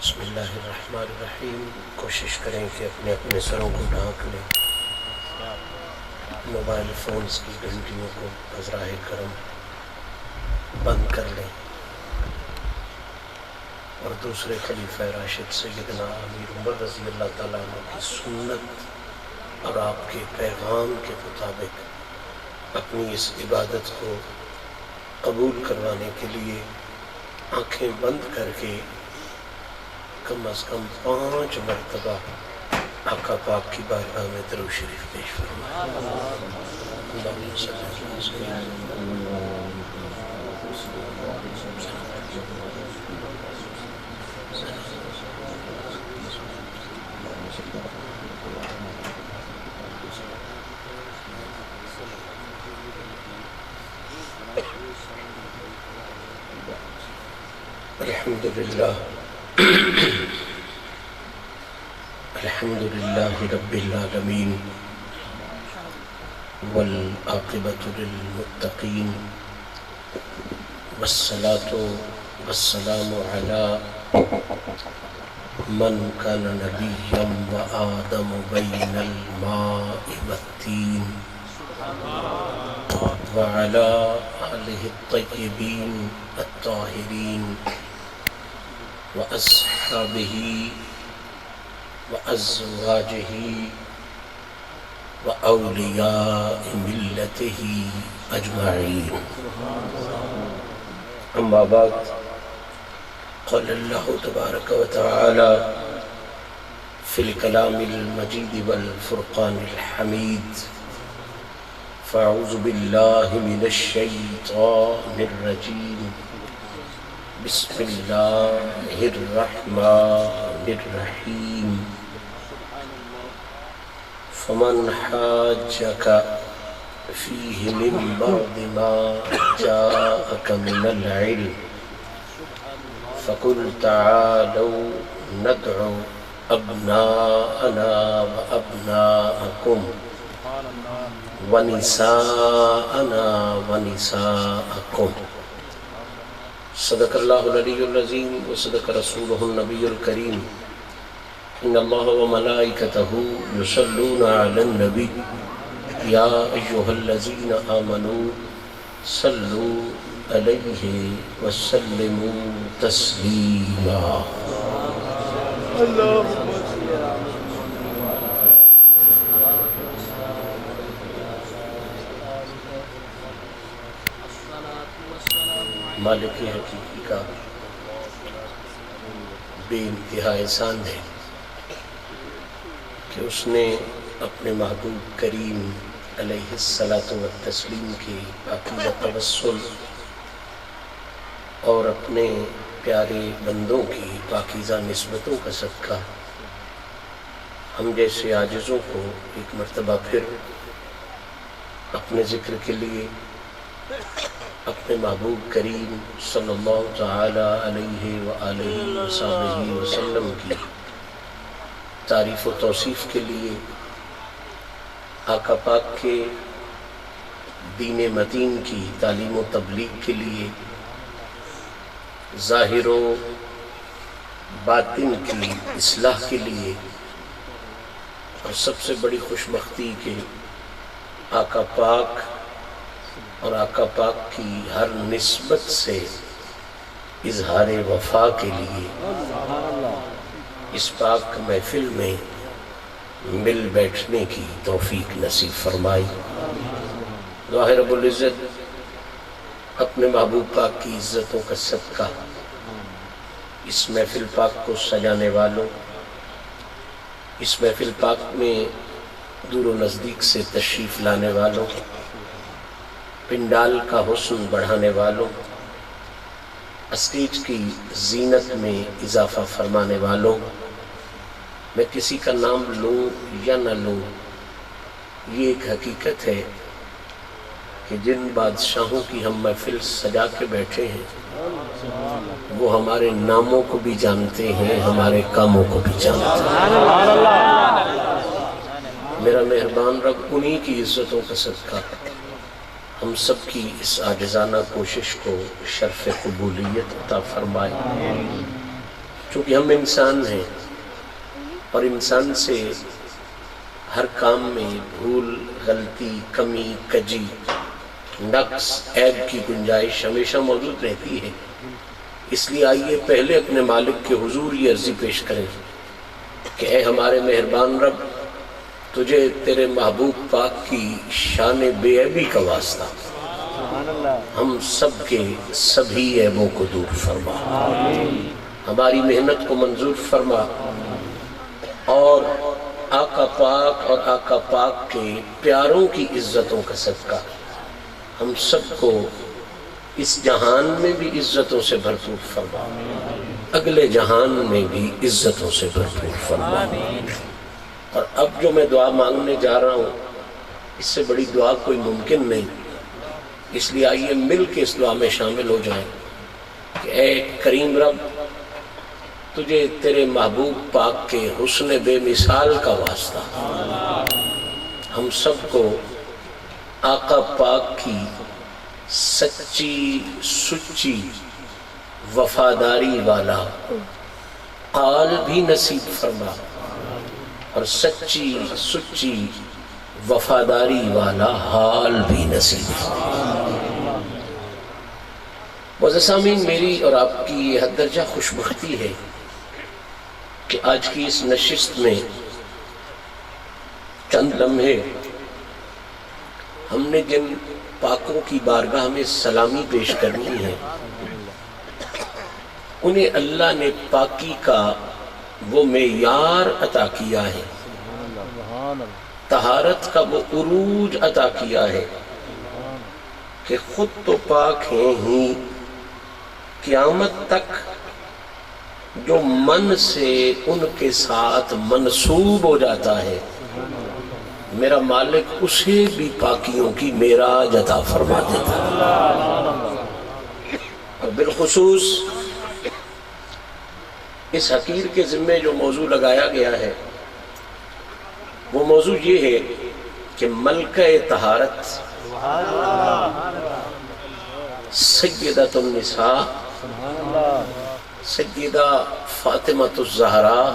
بسم اللہ الرحمن الرحیم. کوشش کریں کہ اپنے اپنے سروں کو ڈھانک لیں. موبائل فونز کی گھنٹیوں کو بذراہ کرم بند کر لیں اور دوسرے خلیفہ راشد سیدنا امیر عمر رضی اللہ تعالیٰ عنہ کی سنت اور آپ کے پیغام کے مطابق اپنی اس عبادت کو قبول کروانے کے لیے آنکھیں بند کر کے کم از کم 5 مرتبہ آقا پاک کی بارگاہ میں درود شریف پیش فرمائیں. اللہم صلی اللہ الحمدللہ الحمدللہ رب العالمین والعاقبۃ للمتقین والصلاة والسلام علی من کان نبیا وآدم بین الماء والتین وعلی آلہ الطیبین الطاہرین وأصحابه وأزواجه وأولياء ملته أجمعين. أما بعد، قال الله تبارك وتعالى في الكلام المجيد والفرقان الحميد: فأعوذ بالله من الشيطان الرجيم، بسم اللہ الرحمن الرحیم. فمن حاجک فیہ من بعد ما جاءک من العلم فقل تعالوا ندعو ابناءنا وابناءکم ونساءنا ونساءکم. صدق اللہ العلی العظیم وصدق رسولہ النبی الکریم. ان اللہ وملائکتہ یصلون علی النبی یا ایہا الذین آمنوا صلوا علیہ وسلموا تسلیما. مالک حقیقی کا بے انتہا احسان ہے کہ اس نے اپنے محبوب کریم علیہ الصلاۃ والتسلیم کی پاکیزہ توسل اور اپنے پیارے بندوں کی پاکیزہ نسبتوں کا صدقہ ہم جیسے عاجزوں کو ایک مرتبہ پھر اپنے ذکر کے لیے اپنے محبوب کریم صلی اللہ تعالی علیہ وآلہ وصحبہ وسلم کی تعریف و توصیف کے لیے، آقا پاک کے دین متین کی تعلیم و تبلیغ کے لیے، ظاہر و باطن کی اصلاح کے لیے، اور سب سے بڑی خوش بختی کہ آقا پاک اور آقا پاک کی ہر نسبت سے اظہار وفا کے لیے اس پاک محفل میں مل بیٹھنے کی توفیق نصیب فرمائی. دعا رب العزت اپنے محبوب پاک کی عزتوں کا صدقہ اس محفل پاک کو سجانے والوں، اس محفل پاک میں دور و نزدیک سے تشریف لانے والوں، پنڈال کا حسن بڑھانے والوں، اسٹیج کی زینت میں اضافہ فرمانے والوں، میں کسی کا نام لوں یا نہ لوں، یہ ایک حقیقت ہے کہ جن بادشاہوں کی ہم محفل سجا کے بیٹھے ہیں وہ ہمارے ناموں کو بھی جانتے ہیں، ہمارے کاموں کو بھی جانتے ہیں. میرا مہربان رب انہی کی عزتوں کا صدقہ ہم سب کی اس عاجزانہ کوشش کو شرف قبولیت عطا فرمائے. چونکہ ہم انسان ہیں اور انسان سے ہر کام میں بھول، غلطی، کمی، کجی، نقص، عیب کی گنجائش ہمیشہ موجود رہتی ہے۔ اس لیے آئیے پہلے اپنے مالک کے حضور یہ عرضی پیش کریں کہ اے ہمارے مہربان رب، تجھے تیرے محبوب پاک کی شان بے عیبی کا واسطہ ہم سب کے سبھی عیبوں کو دور فرما، ہماری محنت کو منظور فرما، اور آقا پاک اور آقا پاک کے پیاروں کی عزتوں کا صدقہ ہم سب کو اس جہان میں بھی عزتوں سے بھرپور فرما، اگلے جہان میں بھی عزتوں سے بھرپور فرما۔ اور اب جو میں دعا مانگنے جا رہا ہوں، اس سے بڑی دعا کوئی ممکن نہیں، اس لیے آئیے مل کے اس دعا میں شامل ہو جائیں کہ اے کریم رب، تجھے تیرے محبوب پاک کے حسن بے مثال کا واسطہ ہم سب کو آقا پاک کی سچی سچی وفاداری والا قال بھی نصیب فرما، اور سچی سچی وفاداری والا حال بھی نصیب فرما۔ معزز سامعین، میری اور آپ کی یہ حد درجہ خوش بختی ہے کہ آج کی اس نشست میں چند لمحے ہم نے جن پاکوں کی بارگاہ میں سلامی پیش کرنی ہے، انہیں اللہ نے پاکی کا وہ معیار عطا کیا ہے، طہارت کا وہ عروج عطا کیا ہے کہ خود تو پاک ہیں ہی، قیامت تک جو من سے ان کے ساتھ منسوب ہو جاتا ہے، میرا مالک اسے بھی پاکیوں کی معراج عطا فرما دیتا ہے۔ اور بالخصوص اس حقیر کے ذمے جو موضوع لگایا گیا ہے، وہ موضوع یہ ہے کہ ملکہ طہارت سیدۃ النساء سیدہ فاطمۃ الزہراء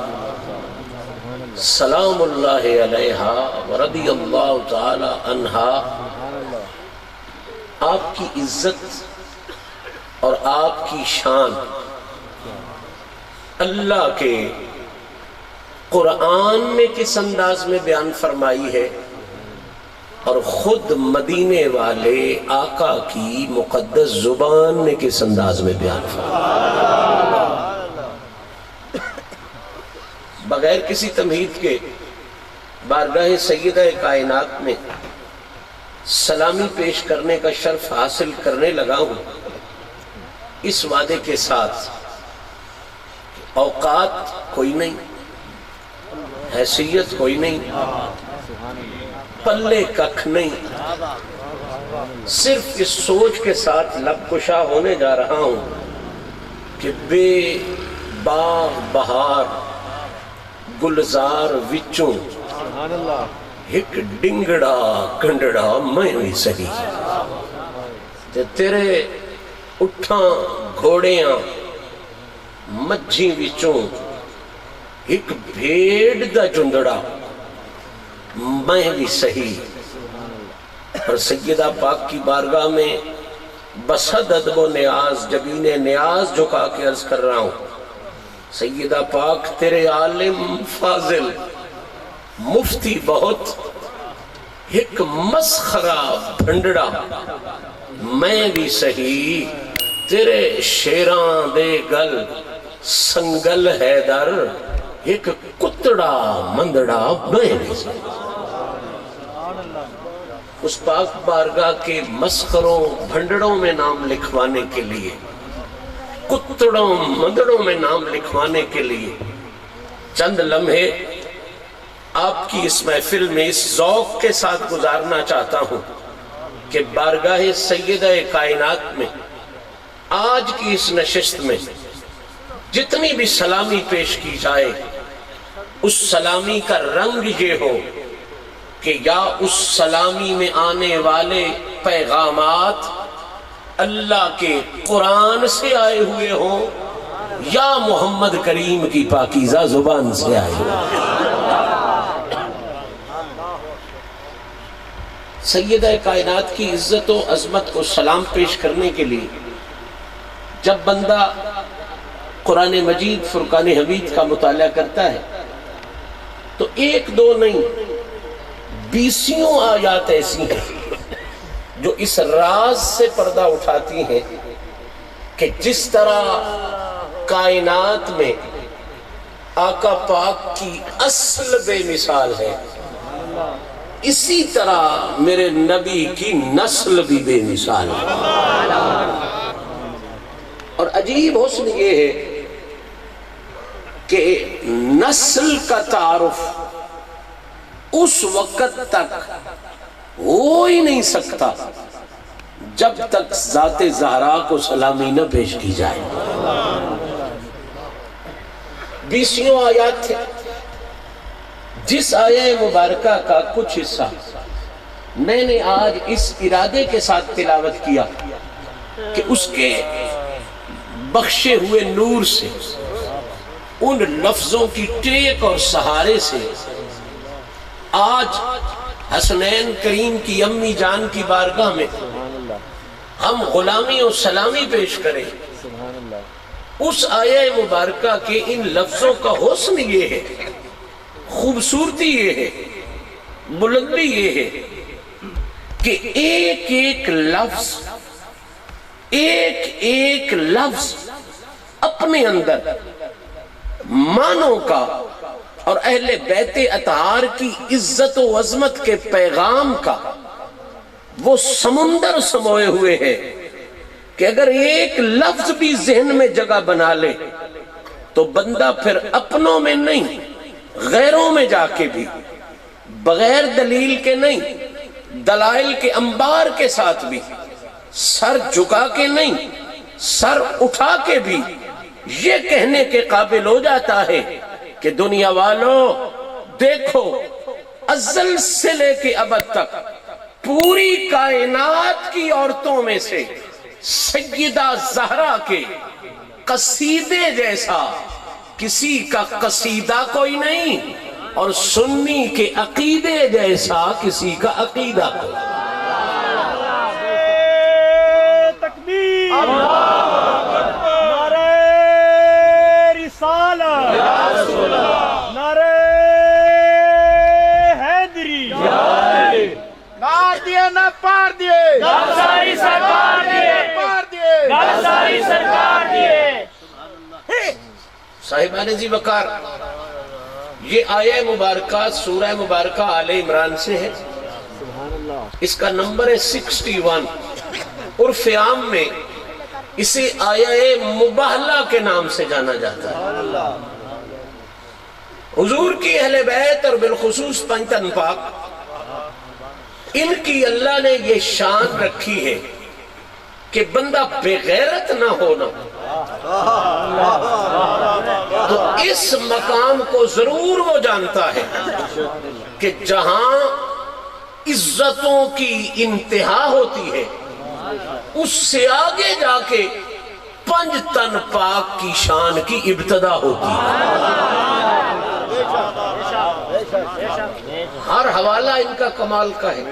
سلام اللہ علیہا ورضی اللہ تعالی عنہا، آپ کی عزت اور آپ کی شان اللہ کے قرآن نے کس انداز میں بیان فرمائی ہے، اور خود مدینے والے آقا کی مقدس زبان نے کس انداز میں بیان فرمائی۔ بغیر کسی تمہید کے بارگاہ سیدہ کائنات میں سلامی پیش کرنے کا شرف حاصل کرنے لگا ہوں، اس وعدے کے ساتھ اوقات کوئی نہیں، حیثیت کوئی نہیں، پلے ککھ نہیں، صرف اس سوچ کے ساتھ لب کشا ہونے جا رہا ہوں کہ بے باغ بہار گلزار وچوں ایک ڈنگڑا کنڈڑا میں بھی سہی، تے تیرے اٹھاں گھوڑیاں مجھی وچوں ایک بھیڑ دا جندڑا میں بھی سہی۔ اور سیدہ پاک کی بارگاہ میں بسد ادب و نیاز، جبین نیاز جھکا کے عرض کر رہا ہوں، سیدہ پاک تیرے عالم فاضل مفتی بہت ایک مسخرہ بھنڈڑا میں بھی سہی، تیرے شیران دے گل سنگل حیدر ایک کتڑا مندڑا میں بھی سہی۔ اس پاک بارگاہ کے مسخروں بھنڈڑوں میں نام لکھوانے کے لیے، کتڑوں مندڑوں میں نام لکھوانے کے لیے چند لمحے آپ کی اس محفل میں اس ذوق کے ساتھ گزارنا چاہتا ہوں کہ بارگاہ سیدہ کائنات میں آج کی اس نشست میں جتنی بھی سلامی پیش کی جائے، اس سلامی کا رنگ یہ ہو کہ یا اس سلامی میں آنے والے پیغامات اللہ کے قرآن سے آئے ہوئے ہوں، یا محمد کریم کی پاکیزہ زبان سے آئے۔ سیدہ کائنات کی عزت و عظمت کو سلام پیش کرنے کے لیے جب بندہ قرآن مجید فرقان حمید کا مطالعہ کرتا ہے تو ایک دو نہیں 20 آیات ایسی ہیں جو اس راز سے پردہ اٹھاتی ہیں کہ جس طرح کائنات میں آقا پاک کی اصل بے مثال ہے، اسی طرح میرے نبی کی نسل بھی بے مثال ہے۔ اور عجیب حسن یہ ہے کہ نسل کا تعارف اس وقت تک ہو ہی نہیں سکتا جب تک ذات زہرا کو سلامی نہ پیش کی جائے۔ 20 آیات تھے، جس آیہ مبارکہ کا کچھ حصہ میں نے آج اس ارادے کے ساتھ تلاوت کیا کہ اس کے بخشے ہوئے نور سے، ان لفظوں کی ٹیک اور سہارے سے آج حسنین کریم کی امی جان کی بارگاہ میں ہم غلامی و سلامی پیش کریں۔ اس آیہ مبارکہ کے ان لفظوں کا حسن یہ ہے، خوبصورتی یہ ہے، بلندی یہ ہے کہ ایک ایک لفظ اپنے اندر معنوں کا اور اہل بیت اطہار کی عزت و عظمت کے پیغام کا وہ سمندر سموئے ہوئے ہے کہ اگر ایک لفظ بھی ذہن میں جگہ بنا لے تو بندہ پھر اپنوں میں نہیں، غیروں میں جا کے بھی بغیر دلیل کے نہیں، دلائل کے انبار کے ساتھ بھی، سر جھکا کے نہیں، سر اٹھا کے بھی یہ کہنے کے قابل ہو جاتا ہے کہ دنیا والوں دیکھو، ازل سے لے کے ابد تک پوری کائنات کی عورتوں میں سے سیدہ زہرا کے قصیدے جیسا کسی کا قصیدہ کوئی نہیں، اور سنی کے عقیدے جیسا کسی کا عقیدہ کوئی نہیں۔ تکبیر، نعرہ رسالت، نعرہ حیدری، نعرہ دیے نہ پار دیے، گلساری سرکار دیے، پار دیے، گلساری سرکار دیے۔ صاحبان ذی وقار، یہ آیہ مبارکہ سورہ مبارکہ آل عمران سے ہے، اس کا نمبر ہے 61۔ عرف عام میں اسے آیہ مباہلہ کے نام سے جانا جاتا ہے۔ حضور کی اہل بیت اور بالخصوص پنجتن پاک، ان کی اللہ نے یہ شان رکھی ہے کہ بندہ بے غیرت نہ ہونا تو اس مقام کو ضرور وہ جانتا ہے کہ جہاں عزتوں کی انتہا ہوتی ہے اس سے آگے جا کے پنجتن پاک کی شان کی ابتدا ہوتی ہے۔ ہر حوالہ ان کا کمال کا ہے،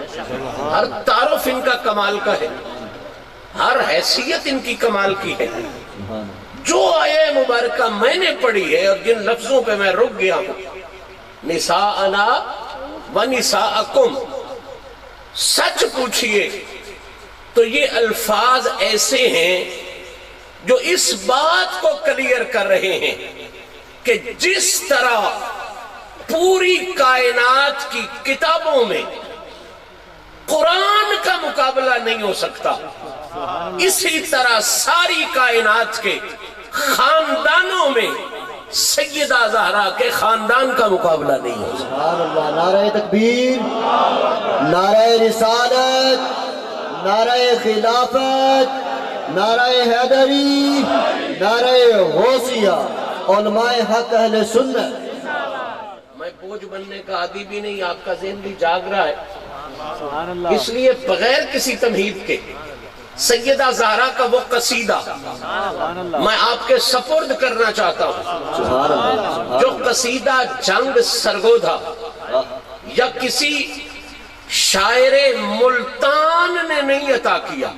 ہر تعارف ان کا کمال کا ہے، ہر حیثیت ان کی کمال کی ہے۔ جو آیہ مبارکہ میں نے پڑھی ہے اور جن لفظوں پہ میں رک گیا ہوں، نساءنا و نساءکم، سچ پوچھئے تو یہ الفاظ ایسے ہیں جو اس بات کو کلیئر کر رہے ہیں کہ جس طرح پوری کائنات کی کتابوں میں قرآن کا مقابلہ نہیں ہو سکتا، اسی طرح ساری کائنات کے خاندانوں میں سیدہ زہرا کے خاندان کا مقابلہ نہیں ہو سکتا۔ سبحان اللہ، نعرہ تکبیر، نعرہ رسالت، نعرہ خلافت، نعرہ حیدری، نعرہ غوثیہ، علماء حق اہل سنت۔ میں بوجھ بننے کا عادی بھی نہیں، آپ کا ذہن بھی جاگ رہا ہے، اس لیے بغیر کسی تمہید کے سیدہ زہرا کا وہ قصیدہ میں آپ کے سپرد کرنا چاہتا ہوں، جو قصیدہ جنگ سرگودھا یا کسی شاعر ملتان نے نہیں عطا کیا،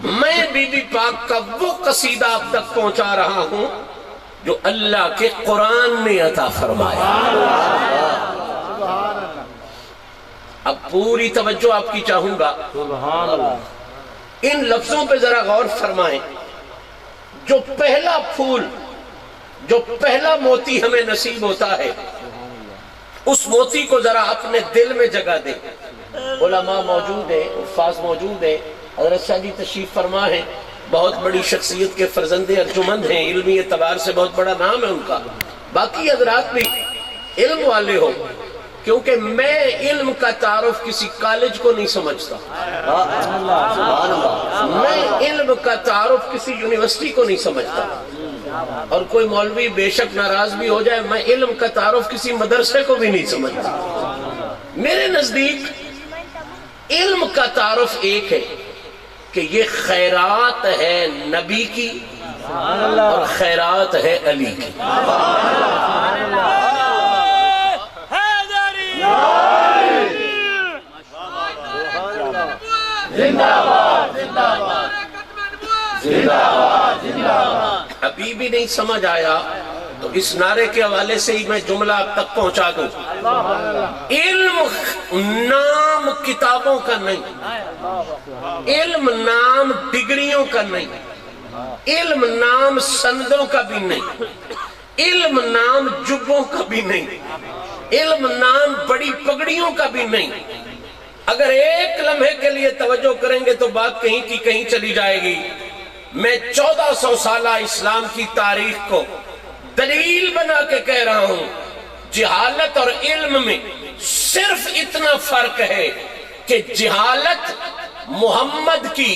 میں بی بی پاک کا وہ قصیدہ آپ تک پہنچا رہا ہوں جو اللہ کے قرآن نے عطا فرمایا۔ اب پوری توجہ آپ کی چاہوں گا، ان لفظوں پہ ذرا غور فرمائیں۔ جو پہلا پھول، جو پہلا موتی ہمیں نصیب ہوتا ہے، اس موتی کو ذرا اپنے دل میں جگہ دیں۔ علماء موجود ہیں، حفاظ موجود ہیں، حضرت شاہ جی تشریف فرما ہیں، بہت بڑی شخصیت کے فرزند ارجمند ہیں، علمی اعتبار سے بہت بڑا نام ہے ان کا، باقی حضرات بھی علم والے ہو، کیونکہ میں علم کا تعارف کسی کالج کو نہیں سمجھتا، میں علم کا تعارف کسی یونیورسٹی کو نہیں سمجھتا، اور کوئی مولوی بے شک ناراض بھی ہو جائے، میں علم کا تعارف کسی مدرسے کو بھی نہیں سمجھتا۔ میرے نزدیک علم کا تعارف ایک ہے کہ یہ خیرات ہے نبی کی اور خیرات ہے علی کی۔ ابھی بھی نہیں سمجھ آیا تو اس نعرے کے حوالے سے ہی میں جملہ اب تک پہنچا دوں۔ علم نام کتابوں کا نہیں، علم نام ڈگریوں کا نہیں، علم نام سندوں کا بھی نہیں، علم نام جبوں کا بھی نہیں، علم نام بڑی پگڑیوں کا بھی نہیں۔ اگر ایک لمحے کے لیے توجہ کریں گے تو بات کہیں کی کہیں چلی جائے گی۔ میں 1400 سالہ اسلام کی تاریخ کو دلیل بنا کے کہہ رہا ہوں، جہالت اور علم میں صرف اتنا فرق ہے کہ جہالت محمد کی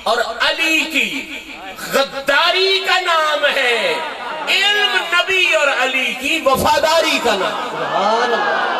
اور علی کی غداری کا نام ہے، علم نبی اور علی کی وفاداری کا نام۔ سبحان اللہ۔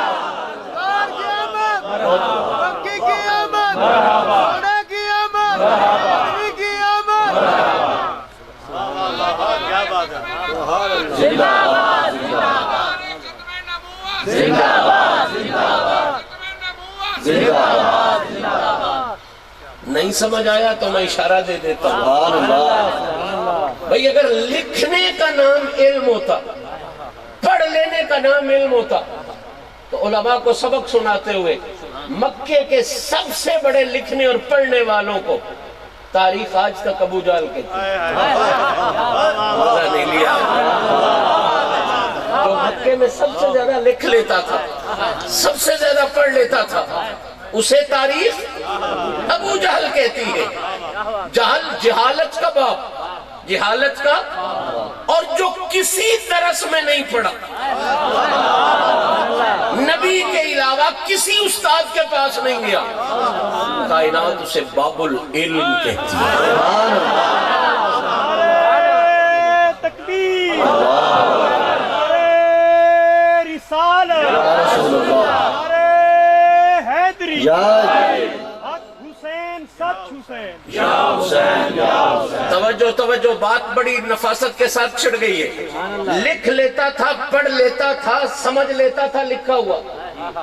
نہیں سمجھ آیا تو میں اشارہ دے دیتا ہوں۔ بھئی اگر لکھنے کا نام علم ہوتا، پڑھ لینے کا نام علم ہوتا، تو علماء کو سبق سناتے ہوئے مکے کے سب سے بڑے لکھنے اور پڑھنے والوں کو تاریخ آج تک ابو جہل کہتی ہے۔ مزہ نہیں لیا؟ جو مکے میں سب سے زیادہ لکھ لیتا تھا، سب سے زیادہ پڑھ لیتا تھا، اسے تاریخ ابو جہل کہتی ہے۔ جہالت کا باپ، جہالت کا، اور جو کسی درس میں نہیں پڑھا، نبی کے علاوہ کسی استاد کے پاس نہیں گیا، کائنات اسے باب العلم کہتی ہے۔ تکبیر، رسالت، حیدری، حسین، سچ حسین۔ توجہ توجہ، بات بڑی نفاست کے ساتھ چھڑ گئی ہے۔ لکھ لیتا تھا، پڑھ لیتا تھا، سمجھ لیتا تھا لکھا ہوا،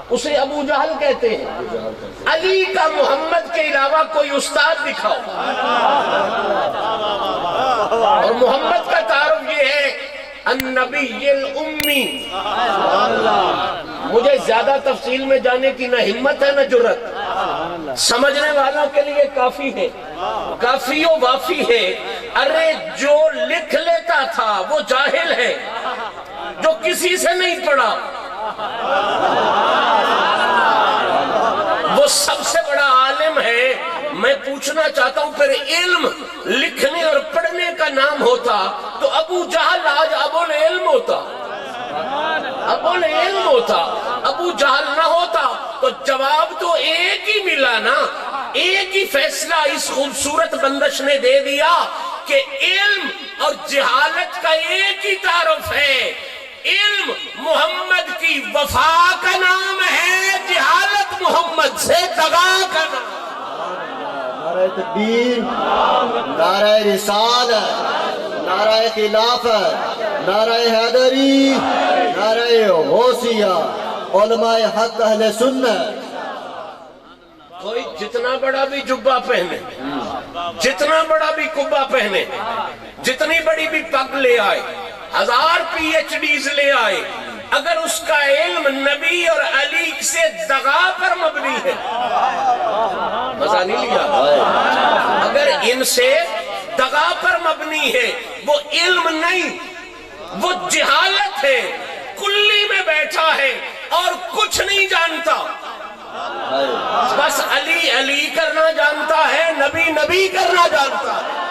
اسے ابو جہل کہتے ہیں۔ علی کا محمد کے علاوہ کوئی استاد دکھاؤ، اور محمد کا تعارف یہ ہے النبی الامی۔ مجھے زیادہ تفصیل میں جانے کی نہ ہمت ہے نہ جرت، سمجھنے والوں کے لیے کافی ہے، کافی و وافی ہے۔ ارے جو لکھ لیتا تھا وہ جاہل ہے، جو کسی سے نہیں پڑھا وہ سب سے بڑا عالم ہے۔ میں پوچھنا چاہتا ہوں، پھر علم لکھنے اور پڑھنے کا نام ہوتا تو ابو جہل آج ابو العلم ہوتا، ابو العلم ہوتا۔ ابو جہل نہ ہوتا تو جواب تو ایک ہی ملا نا، ایک ہی فیصلہ اس خوبصورت بندش نے دے دیا کہ علم اور جہالت کا ایک ہی تعارف ہے، علم محمد کی وفا کا نام ہے، جہالت محمد سے دغا کا نام۔ نعرہ تکبیر، نعرہ رسالت، نعرہ خلافت، نعرہ حیدری، نعرہ غوثیہ، علماء حق اہل سنت۔ کوئی جتنا بڑا بھی جبہ پہنے، جتنا بڑا بھی کبا پہنے، جتنی بڑی بھی پگ لے آئے، 1000 PhDs لے آئے، اگر اس کا علم نبی اور علی سے دغا پر مبنی ہے، مزہ نہیں لیا، اگر ان سے دغا پر مبنی ہے، وہ علم نہیں، وہ جہالت ہے، کلی میں بیٹھا ہے اور کچھ نہیں جانتا، بس علی علی کرنا جانتا ہے، نبی نبی کرنا جانتا ہے۔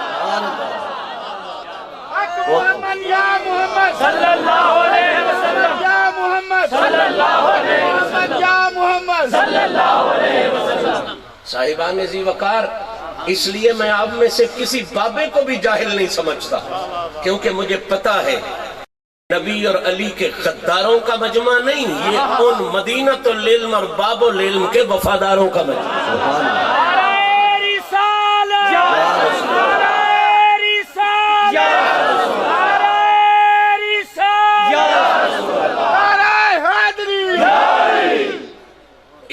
محمد یا محمد صلی اللہ علیہ وسلم، یا محمد صلی اللہ علیہ وسلم، یا محمد صلی اللہ علیہ وسلم۔ صاحبان ذی وقار، اس لیے میں آپ میں سے کسی بابے کو بھی جاہل نہیں سمجھتا، کیونکہ مجھے پتا ہے نبی اور علی کے غداروں کا مجمع نہیں، یہ ان مدینۃ العلم اور باب العلم کے وفاداروں کا مجمع۔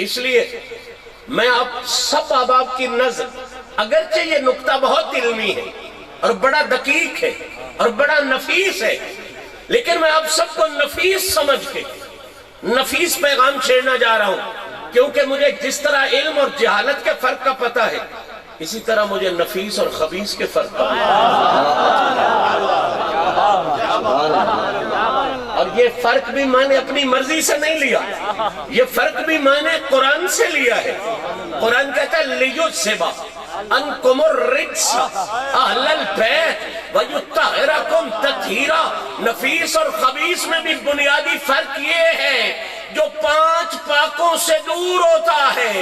اس لیے میں آپ سب احباب کی نظر، اگرچہ یہ نقطہ بہت علمی ہے اور بڑا دقیق ہے اور بڑا نفیس ہے، لیکن میں آپ سب کو نفیس سمجھ کے نفیس پیغام چھیڑنا جا رہا ہوں، کیونکہ مجھے جس طرح علم اور جہالت کے فرق کا پتہ ہے، اسی طرح مجھے نفیس اور خبیث کے فرق کا پتہ ہے۔ اور یہ فرق بھی میں نے اپنی مرضی سے نہیں لیا، یہ فرق بھی میں نے قرآن سے لیا ہے۔ قرآن کہتا ہے لیُذْهِبَ عَنْکُمُ الرِّجْسَ أَهْلَ الْبَیْتِ وَیُطَہِّرَکُمْ تَطْہِیرًا۔ نفیس اور خبیث میں بھی بنیادی فرق یہ ہے، جو 5 پاکوں سے دور ہوتا ہے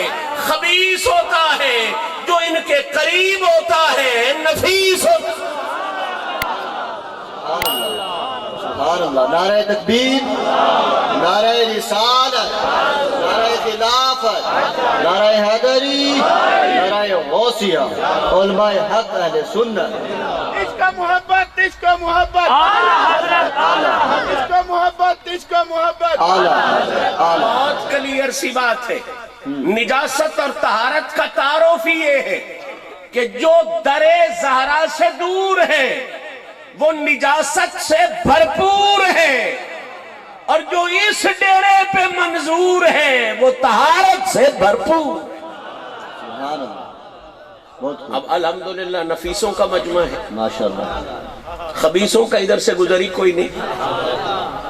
خبیث ہوتا ہے، جو ان کے قریب ہوتا ہے نفیس ہوتا ہے۔ سبحان اللہ۔ نعرہ تکبیر، نعرہ رسالت، نعرہ خلافت، نعرہ حیدری، نعرہ غوثیہ، علماء حق اہل سنت۔ عشق محبت، عشق محبت، عشق محبت، عشق محبت۔ بہت کلیئر سی بات ہے، نجاست اور طہارت کا تعارف ہی یہ ہے کہ جو در زہرا سے دور ہے وہ نجاست سے بھرپور ہے، اور جو اس ڈیرے پہ منظور ہے وہ طہارت سے بھرپور۔ سبحان اللہ۔ اب الحمدللہ نفیسوں کا مجمع ہے، ماشاءاللہ۔ خبیثوں کا ادھر سے گزری کوئی نہیں،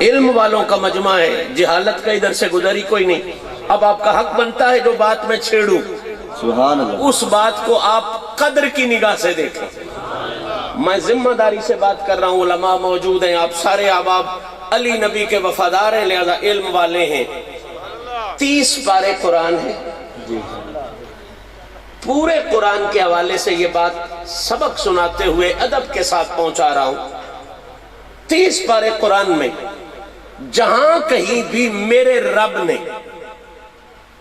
علم والوں کا مجمع ہے، جہالت کا ادھر سے گزری کوئی نہیں۔ اب آپ کا حق بنتا ہے جو بات میں چھیڑوں، سبحان اللہ، اس بات کو آپ قدر کی نگاہ سے دیکھیں۔ میں ذمہ داری سے بات کر رہا ہوں، علماء موجود ہیں، آپ سارے احباب علی نبی کے وفادار ہیں، لہذا علم والے ہیں۔ 30 پارے قرآن ہیں، پورے قرآن کے حوالے سے یہ بات سبق سناتے ہوئے ادب کے ساتھ پہنچا رہا ہوں۔ 30 پارے قرآن میں جہاں کہیں بھی میرے رب نے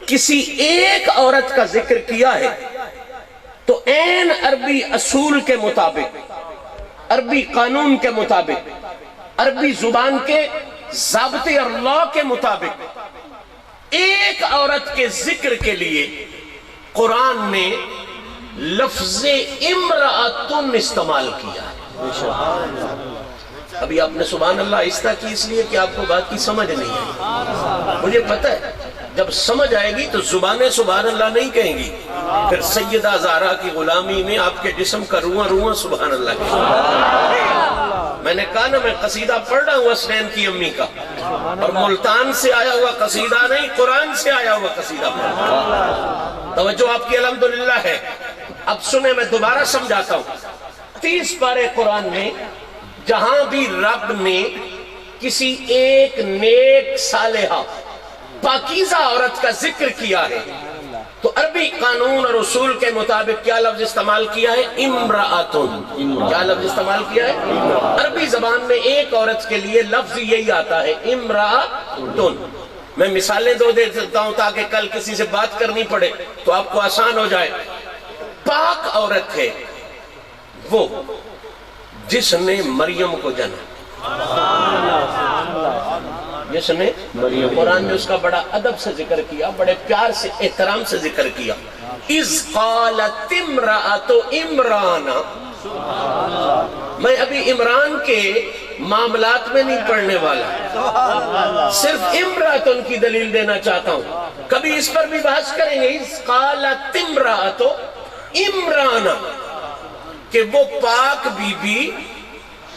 کسی ایک عورت کا ذکر کیا ہے تو عین عربی اصول کے مطابق، عربی قانون کے مطابق، عربی زبان کے ضابطے اور لا کے مطابق ایک عورت کے ذکر کے لیے قرآن نے لفظ امرأتن استعمال کیا ہے۔ ابھی آپ نے سبحان اللہ آہستہ کی اس لیے کہ آپ کو بات کی سمجھ نہیں آئی، مجھے پتہ ہے جب سمجھ آئے گی تو زبانیں سبحان اللہ نہیں کہیں گی، پھر سیدہ زہرا کی غلامی میں آپ کے جسم کا رواں رواں سبحان اللہ کی۔ میں نے کہا نا میں قصیدہ پڑھ رہا ہوں حسنین کی امی کا، اور ملتان سے آیا ہوا قصیدہ نہیں، قرآن سے آیا ہوا قصیدہ پڑھ رہا ہوں۔ توجہ آپ کی الحمدللہ ہے۔ اب سنیں میں دوبارہ سمجھاتا ہوں۔ 30 پارے قرآن میں جہاں بھی رب نے کسی ایک نیک صالحہ پاکیزہ عورت کا ذکر کیا ہے تو عربی قانون اور اصول کے مطابق کیا لفظ استعمال کیا ہے؟ امرأتن۔ کیا لفظ استعمال کیا ہے؟ عربی زبان میں ایک عورت کے لیے لفظ یہی آتا ہے، امرأتن۔ میں مثالیں دو دے دیتا ہوں تاکہ کل کسی سے بات کرنی پڑے تو آپ کو آسان ہو جائے۔ پاک عورت ہے وہ جس نے مریم کو جنا، جس نے مریم، قرآن میں اس کا بڑا ادب سے ذکر کیا، بڑے پیار سے احترام سے ذکر کیا، اذ قالت امرأۃ عمران۔ میں ابھی عمران کے معاملات میں نہیں پڑھنے والا، صرف امرأۃ کی دلیل دینا چاہتا ہوں، کبھی اس پر بھی بحث کریں گے۔ اذ قالت امرأۃ عمران، کہ وہ پاک بی بی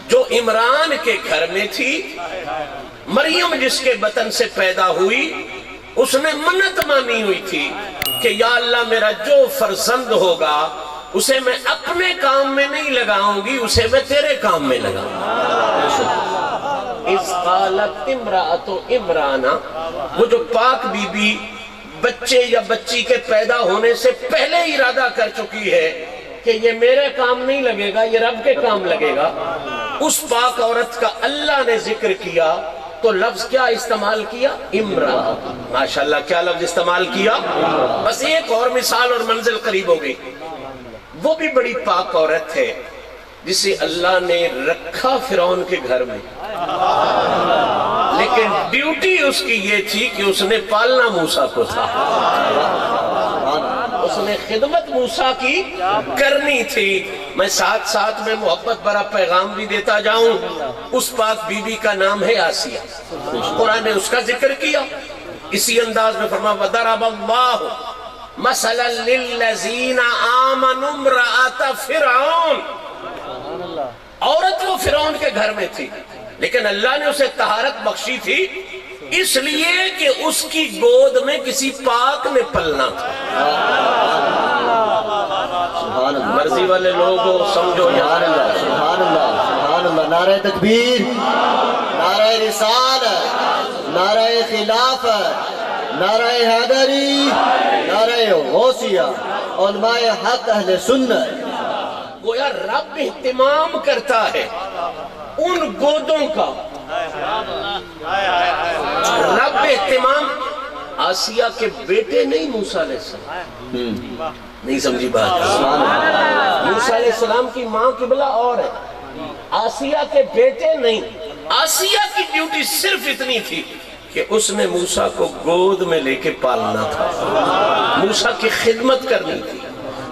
جو عمران کے گھر میں تھی، مریم جس کے بطن سے پیدا ہوئی، اس نے منت مانی ہوئی تھی کہ یا اللہ میرا جو فرزند ہوگا اسے میں اپنے کام میں نہیں لگاؤں گی، اسے میں تیرے کام میں لگاؤں گی۔ اذ قالت امرأۃ عمران، وہ جو پاک بی بی بچے یا بچی کے پیدا ہونے سے پہلے ارادہ کر چکی ہے کہ یہ میرے کام نہیں لگے گا، یہ رب کے کام لگے گا، اس پاک عورت کا اللہ نے ذکر کیا تو لفظ کیا استعمال کیا؟ امرأة۔ ماشاءاللہ کیا لفظ استعمال کیا؟ بس ایک اور مثال اور منزل قریب ہو گئی۔ وہ بھی بڑی پاک عورت ہے جسے اللہ نے رکھا فرعون کے گھر میں، لیکن ڈیوٹی اس کی یہ تھی کہ اس نے پالنا موسیٰ کو تھا، اس نے خدمت موسیٰ کی کرنی تھی۔ میں ساتھ ساتھ میں محبت بڑا پیغام بھی دیتا جاؤں، اس پاک بی بی کا نام ہے آسیہ، قرآن نے اس کا ذکر کیا اسی انداز میں، فرما وَضَرَبَ اللَّهُ مَثَلًا لِلَّذِينَ آمَنُوا امْرَأَةَ فِرْعَوْنَ۔ عورت وہ فرعون کے گھر میں تھی، لیکن اللہ نے اسے طہارت بخشی تھی اس لیے کہ اس کی گود میں کسی پاک نے پلنا تھا۔ مرضی والے لوگوں سمجھو یار اللہ، سبحان اللہ، سبحان اللہ، نعرہ تکبیر، نعرہ رسالت، نعرہ خلافت، نعرہ حیدری، نعرہ غوثیہ، علماء حق اہل سنت۔ گویا رب اہتمام کرتا ہے ان گودوں کا، رب اہتمام۔ آسیہ کے بیٹے نہیں موسیٰ علیہ السلام، نہیں سمجھی بات؟ موسیٰ علیہ السلام کی ماں قبلہ اور ہے، آسیہ کے بیٹے نہیں۔ آسیہ کی ڈیوٹی صرف اتنی تھی کہ اس نے موسیٰ کو گود میں لے کے پالنا تھا، موسیٰ کی خدمت کرنی تھی،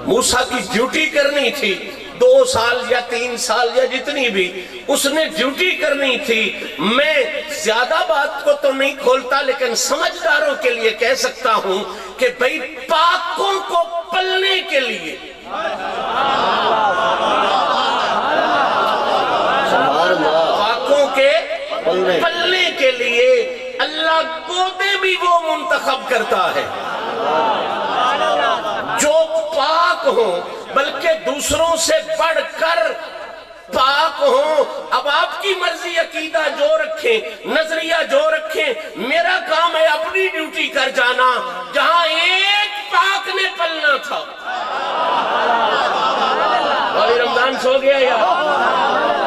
موسیٰ کی ڈیوٹی کرنی تھی، 2 سال یا 3 سال یا جتنی بھی اس نے ڈیوٹی کرنی تھی۔ میں زیادہ بات کو تو نہیں کھولتا، لیکن سمجھداروں کے لیے کہہ سکتا ہوں کہ بھئی پاکوں کو پلنے کے لیے، پاکوں کے پلنے کے لیے اللہ گودے بھی وہ منتخب کرتا ہے جو پاک ہوں، بلکہ دوسروں سے بڑھ کر پاک ہوں۔ اب آپ کی مرضی عقیدہ جو رکھیں، نظریہ جو رکھیں، میرا کام ہے اپنی ڈیوٹی کر جانا۔ جہاں ایک پاک نے پلنا تھا، بھائی رمضان سو گیا یا؟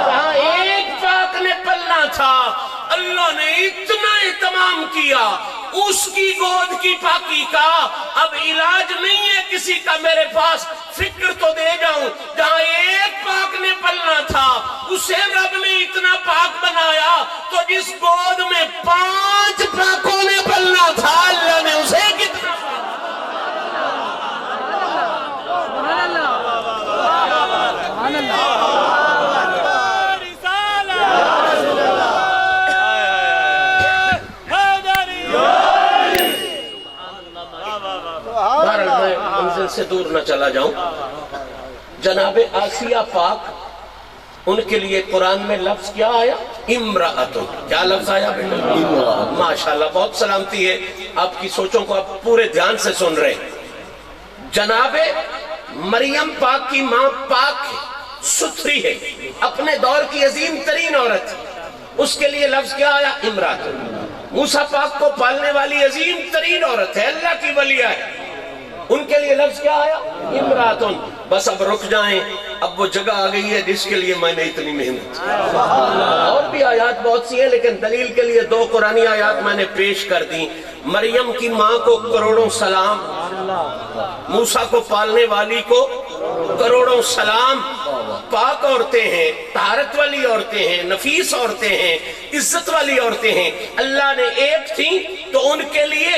جہاں ایک پاک نے پلنا تھا، اللہ نے اتنا اہتمام کیا اس کی گود کی پاکی کا۔ اب علاج نہیں ہے کسی کا میرے پاس، فکر تو دے جاؤں، جہاں ایک پاک نے پلنا تھا اسے رب نے اتنا پاک بنایا، تو جس گود میں 5 پاکوں نے پلنا تھا اللہ نے اسے کتنا سے دور نہ چلا جاؤں۔ جناب آسیہ پاک، ان کے لیے قرآن میں لفظ کیا آیا؟ امرأۃ۔ کیا لفظ آیا بیٹا؟ ماشاءاللہ، بہت سلامتی ہے، آپ کی سوچوں کو آپ پورے دھیان سے سن رہے ہیں۔ جناب مریم پاک کی ماں پاک ہے، ستھری ہے، اپنے دور کی عظیم ترین عورت ہے، اس کے لیے لفظ کیا آیا؟ امرأۃ۔ موسیٰ پاک کو پالنے والی عظیم ترین عورت ہے، اللہ کی ولیہ ہے، ان کے لیے لفظ کیا آیا؟ امرأۃ۔ بس اب رک جائیں، اب وہ جگہ آ گئی ہے جس کے لیے میں نے اتنی محنت، اور بھی آیات بہت سی ہیں، لیکن دلیل کے لیے 2 قرآنی آیات میں نے پیش کر دی۔ مریم کی ماں کو کروڑوں سلام، موسیٰ کو پالنے والی کو کروڑوں سلام، پاک عورتیں ہیں، طہارت والی عورتیں ہیں، نفیس عورتیں ہیں، عزت والی عورتیں ہیں. اللہ نے ایک تھی تو ان کے لیے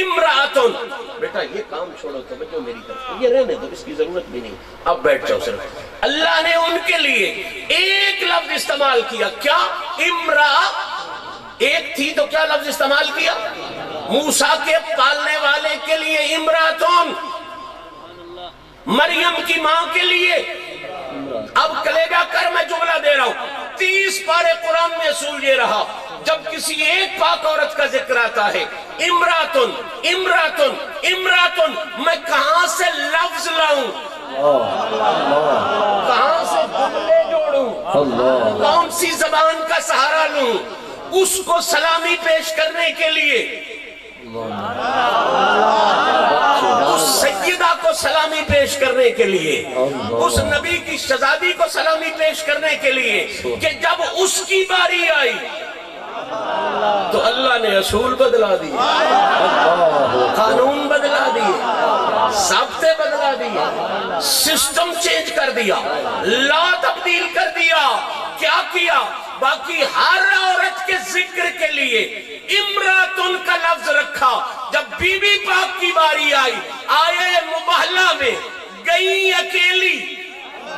امرأتن. بیٹا یہ کام چھوڑو، توجہ میری طرف، یہ رہنے دو، اس کی ضرورت بھی نہیں، اب بیٹھ جاؤ صرف. اللہ نے ان کے لیے ایک لفظ استعمال کیا. کیا؟ امرأ. ایک تھی تو کیا لفظ استعمال کیا؟ موسیٰ کے پالنے والے کے لیے امرأتن، مریم کی ماں کے لیے. اب کلیجہ کر میں جملہ دے رہا ہوں. 30 پارے قرآن میں اصول یہ رہا، جب کسی ایک پاک عورت کا ذکر آتا ہے امرأتن امرأتن امرأتن، میں کہاں سے لفظ لاؤں، کہاں سے جملے جوڑوں، کون سی زبان کا سہارا لوں؟ اس کو سلامی پیش کرنے کے لیے، اس سیدہ کو سلامی پیش کرنے کے لیے، اس نبی کی شہزادی کو سلامی پیش کرنے کے لیے، کہ جب اس کی باری آئی تو اللہ نے اصول بدلا دیے، قانون بدلا دیے، ضابطے بدلا دیے، سسٹم چینج کر دیا، لا تبدیل کر دیا. کیا کیا؟ باقی ہر عورت کے ذکر کے لیے امرأتن کا لفظ رکھا. جب بی بی پاک کی باری آئی، آیے مباہلہ میں گئی اکیلی،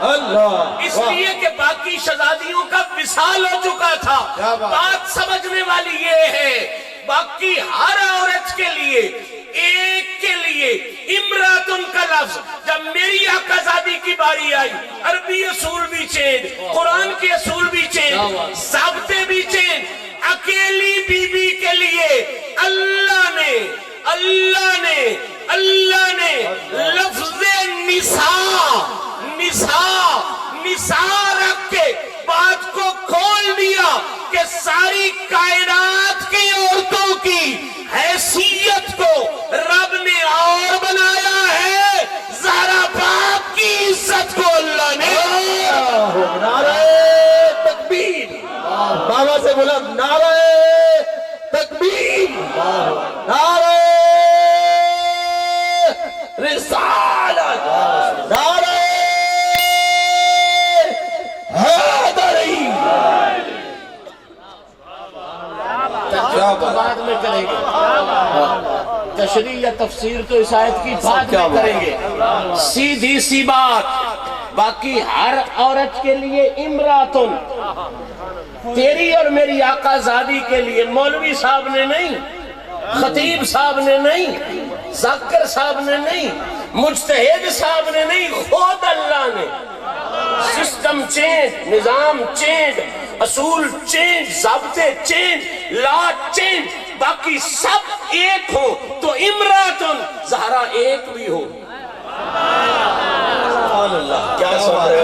اللہ، اس لیے کہ باقی شہزادیوں کا وصال ہو چکا تھا. بات سمجھنے والی یہ ہے، باقی ہر عورت کے لیے، ایک کے لیے امرأتن کا لفظ. جب میری آقازادی کی باری آئی، عربی اصول بھی چینج، قرآن کے اصول بھی چینج، ضابطے بھی چینج. اکیلی بی بی کے لیے اللہ نے لفظ نساء رکھ کے بات کو کھول دیا کہ ساری کائنات کی عورتوں کی حیثیت کو رب نے اور بنایا ہے. زہرا پاک کی عزت کو اللہ نے. نعرہ تکبیر، بابا سے بولا نعرہ تکبیر، نعرہ رسالت، نعرہ حیدری. بعد میں کریں گے تشریح یا تفسیر، تو اس آیت کی بعد میں کریں گے. سیدھی سی بات، باقی ہر عورت کے لیے امرأتن، تیری اور میری آقا زادی کے لیے مولوی صاحب نے نہیں، خطیب صاحب نے نہیں، ذاکر صاحب نے نہیں، مجتہد صاحب نے نہیں، خود اللہ نے. سسٹم چینج، نظام چینج، اصول چینج، ضابطے چینج، لا چینج، باقی سب ایک ہو تو امرأتن، زہرا ایک بھی ہو. کیا سمجھ رہے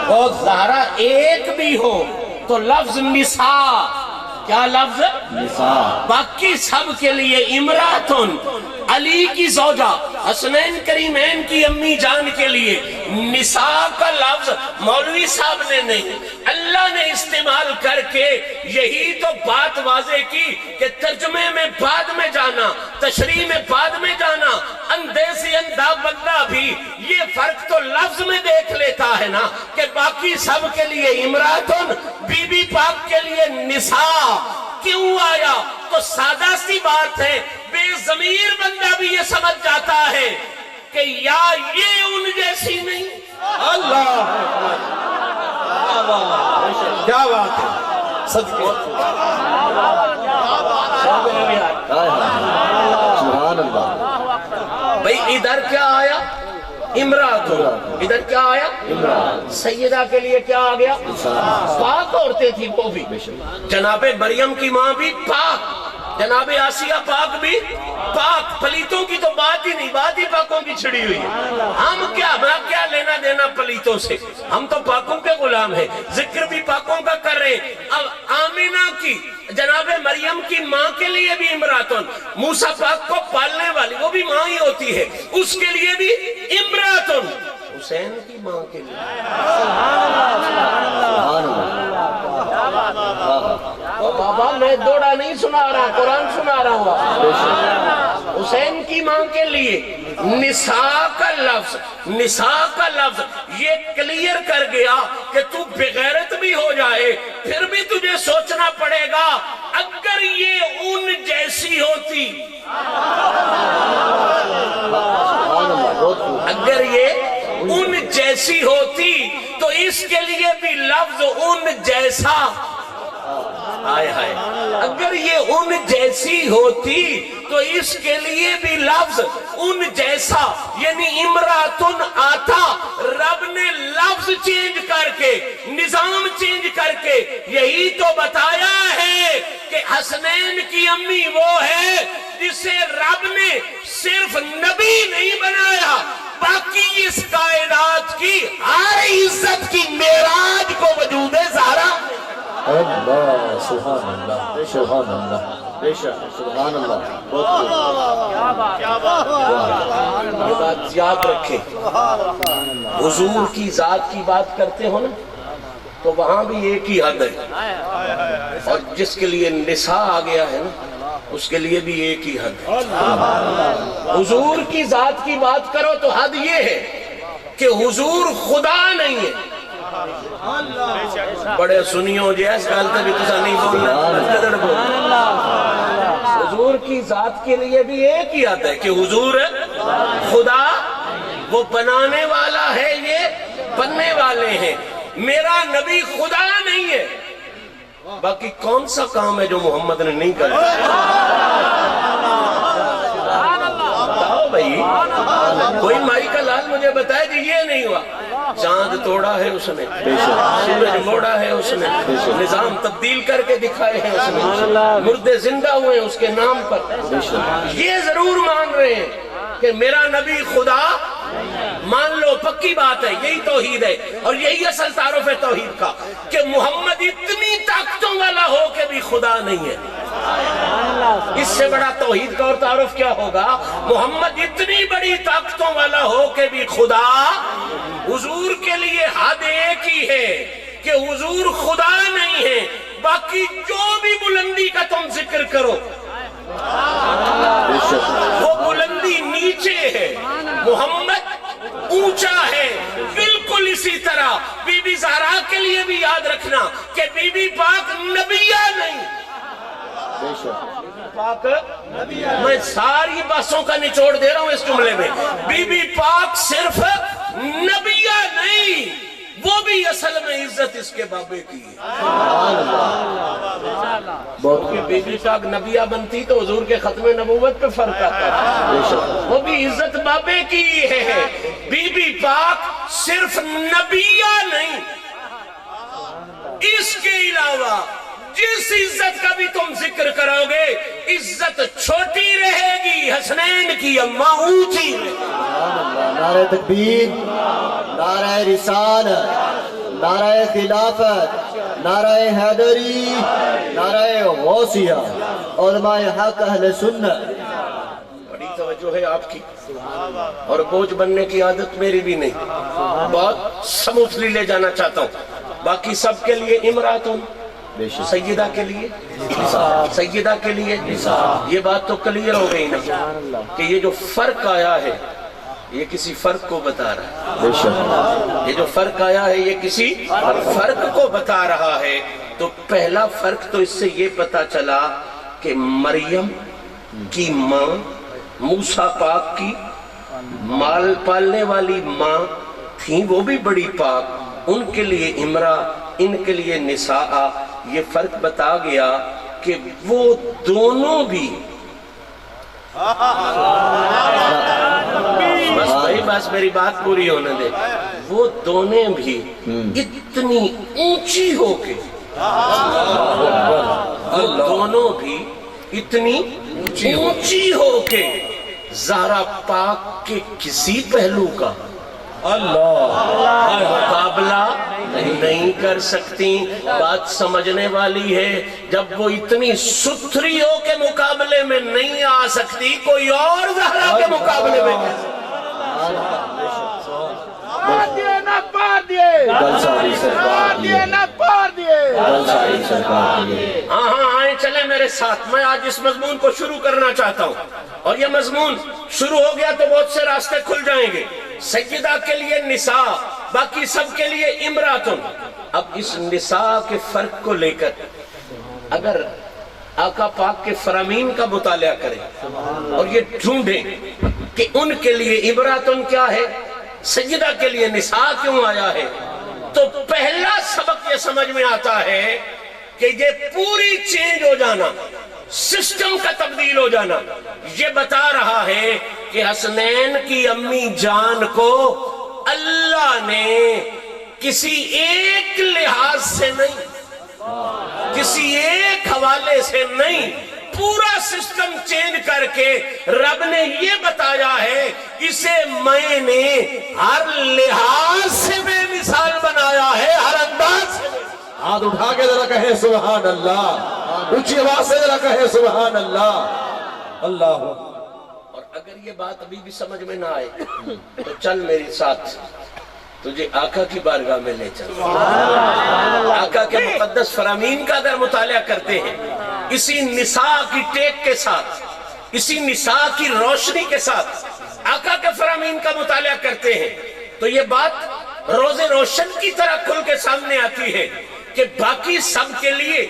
ہو؟ زہرا ایک بھی ہو تو لفظ نساء. کیا لفظ؟ نساء. باقی سب کے لیے امرأتن. علی کی زوجہ، حسنین کریمین کی امی جان کے لیے نساء کا لفظ مولوی صاحب نے نہیں، اللہ نے استعمال کر کے یہی تو بات واضح کی کہ ترجمے میں بعد میں جانا، تشریح میں بعد میں جانا. اندھے سے اندھا بندہ بھی یہ فرق تو لفظ میں دیکھ لیتا ہے نا، کہ باقی سب کے لیے امرأتن، بی بی پاک کے لیے نساء کیوں آیا؟ تو سادہ سی بات ہے، بے ضمیر بندہ بھی یہ سمجھ جاتا ہے کہ یا یہ ان جیسی نہیں. اللہ کیا بات ہے، صدقے سبحان اللہ. بھئی ادھر کیا آیا؟ امرأتن. ادھر کیا آیا؟ سیدہ کے لیے کیا آ گیا؟ پاک عورتیں تھی وہ بھی. جناب مریم کی ماں بھی پاک، جناب آسیہ پاک بھی پاک. پلیتوں کی تو بات ہی نہیں، بات ہی پاکوں کی چھڑی ہوئی ہے. ہم کیا لینا دینا پلیتوں سے؟ ہم تو پاکوں کے غلام ہیں. ذکر بھی پاکوں کا کر رہے ہیں. اب آمینہ کی، جناب مریم کی ماں کے لیے بھی امرأتن، موسیٰ پاک کو پالنے والی وہ بھی ماں ہی ہوتی ہے، اس کے لیے بھی امرأتن. حسین کی ماں کے لیے بابا میں دوڑا نہیں سنا رہا، قرآن سنا رہا ہوں۔ حسین کی ماں کے لیے نساء کا لفظ یہ کلیئر کر گیا کہ تو بغیرت بھی ہو جائے پھر بھی تجھے سوچنا پڑے گا اگر یہ ان جیسی ہوتی، اگر یہ ان جیسی ہوتی تو اس کے لیے بھی لفظ ان جیسا، اگر یہ ان جیسی ہوتی تو اس کے لیے بھی لفظ ان جیسا، یعنی امراتن آتا، رب نے لفظ چینج کر کے، نظام چینج کر کے یہی تو بتایا ہے کہ حسنین کی امی وہ ہے جسے رب نے صرف نبی نہیں بنایا، باقی اس کائنات کی ہر عزت کی معراج کو وجود زہرا۔ اللہ سبحان اللہ، سبحان اللہ، بے شک سبحان اللہ، یہ بات یاد رکھیں، حضور کی ذات کی بات کرتے ہو نا تو وہاں بھی ایک ہی حد ہے، اور جس کے لیے نساء آ گیا ہے نا اس کے لیے بھی ایک ہی حد ہے۔ حضور کی ذات کی بات کرو تو حد یہ ہے کہ حضور خدا نہیں ہے۔ بڑے سنیوں جیسے حالتا بھی تسا نہیں بولنا، حضور کی ذات کے لیے بھی ایک ہی حد ہے کہ حضور خدا، وہ بنانے والا ہے، یہ بننے والے ہیں، میرا نبی خدا نہیں ہے۔ باقی کون سا کام ہے جو محمد نے نہیں کرا؟ بتاؤ بھائی، کوئی مائی کا لال مجھے بتائے کہ یہ نہیں ہوا۔ چاند توڑا ہے اس نے، سورج موڑا ہے اس نے، نظام تبدیل کر کے دکھائے ہیں اس نے، مردے زندہ ہوئے ہیں اس کے نام پر۔ یہ ضرور مان رہے ہیں کہ میرا نبی خدا، مان لو پکی بات ہے، یہی توحید ہے، اور یہی اصل تعارف ہے توحید کا کہ محمد اتنی طاقتوں والا ہو کے بھی خدا نہیں ہے۔ اس سے بڑا توحید کا اور تعارف کیا ہوگا؟ محمد اتنی بڑی طاقتوں والا ہو کے بھی خدا۔ حضور کے لیے حد ایک ہی ہے کہ حضور خدا نہیں ہے، باقی جو بھی بلندی کا تم ذکر کرو وہ بلندی نیچے ہے، محمد اونچا ہے۔ بالکل اسی طرح بی بی زہرا کے لیے بھی یاد رکھنا کہ بی بی پاک نبیہ نہیں، پاک میں ساری باتوں کا نچوڑ دے رہا ہوں اس جملے میں، بی بی پاک صرف نبیہ نہیں، وہ بھی اصل میں عزت اس کے بابے کی ہے۔ کیونکہ بی بی پاک نبیہ بنتی تو حضور کے ختم نبوت پہ فرق آتا ہے، وہ بھی عزت بابے کی ہے۔ بی بی پاک صرف نبیہ نہیں، اس کے علاوہ جس عزت کا بھی تم ذکر کرو گے عزت چھوٹی رہے گی، حسنین کی اماں اونچی رہے گی۔ نعرہ تکبیر، نعرہ رسالت، نعرہ خلافت، نعرہ حیدری، نعرہ غوثیہ، علماء حق اہل سنت۔ بڑی توجہ ہے آپ کی، اور بوجھ بننے کی عادت میری بھی نہیں، بہت سموتھلی لے جانا چاہتا ہوں۔ باقی سب کے لیے امراتن، سیدہ کے لیے، سیدہ کے لیے، یہ بات تو کلیئر ہو گئی نا کہ یہ جو فرق آیا ہے یہ کسی فرق کو بتا رہا ہے، یہ جو فرق آیا ہے یہ کسی فرق کو بتا رہا ہے۔ تو پہلا فرق تو اس سے یہ پتا چلا کہ مریم کی ماں، موسیٰ پاک کی مال پالنے والی ماں تھیں، وہ بھی بڑی پاک، ان کے لیے امرا، ان کے لیے نساء۔ یہ فرق بتا گیا کہ وہ دونوں بھی، بس میری بات پوری ہونے دے، وہ دونوں بھی اتنی اونچی ہو کے، دونوں بھی اتنی اونچی ہو کے زہرا پاک کے کسی پہلو کا مقابلہ نہیں کر سکتی۔ بات سمجھنے والی ہے، جب وہ اتنی ستھری ہو کے مقابلے میں نہیں آ سکتی، کوئی اور زہرا کے مقابلے میں نہ پا دیے ہاں ہاں آئیں چلیں میرے ساتھ. میں آج اس مضمون کو شروع کرنا چاہتا ہوں, اور یہ مضمون شروع ہو گیا تو بہت سے راستے کھل جائیں گے. سیدہ کے لیے نساء, باقی سب کے لیے امراتن. اب اس نساء کے فرق کو لے کر اگر آقا پاک کے فرامین کا مطالعہ کریں اور یہ ڈھونڈیں کہ ان کے لیے امراتن کیا ہے, سیدہ کے لیے نساء کیوں آیا ہے, تو پہلا سبق یہ سمجھ میں آتا ہے کہ یہ پوری چینج ہو جانا, سسٹم کا تبدیل ہو جانا, یہ بتا رہا ہے کہ حسنین کی امی جان کو اللہ نے کسی ایک لحاظ سے نہیں, کسی ایک حوالے سے نہیں, پورا سسٹم چینج کر کے رب نے یہ بتایا ہے اسے میں نے ہر لحاظ سے بے مثال بنایا ہے, ہر انداز سے. ہاتھ اٹھا کے ذرا کہیں سبحان اللہ, اونچی آواز سے ذرا کہیں سبحان اللہ. اللہ. اور اگر یہ بات ابھی بھی سمجھ میں نہ آئے تو چل میرے ساتھ, تجھے آقا کی بارگاہ میں لے چل. آقا کے مقدس فرامین کا اگر مطالعہ کرتے ہیں اسی نساء کی ٹیک کے ساتھ, اسی نساء کی روشنی کے ساتھ آقا کے فرامین کا مطالعہ کرتے ہیں تو یہ بات روز روشن کی طرح کھل کے سامنے آتی ہے کہ باقی سب کے لیے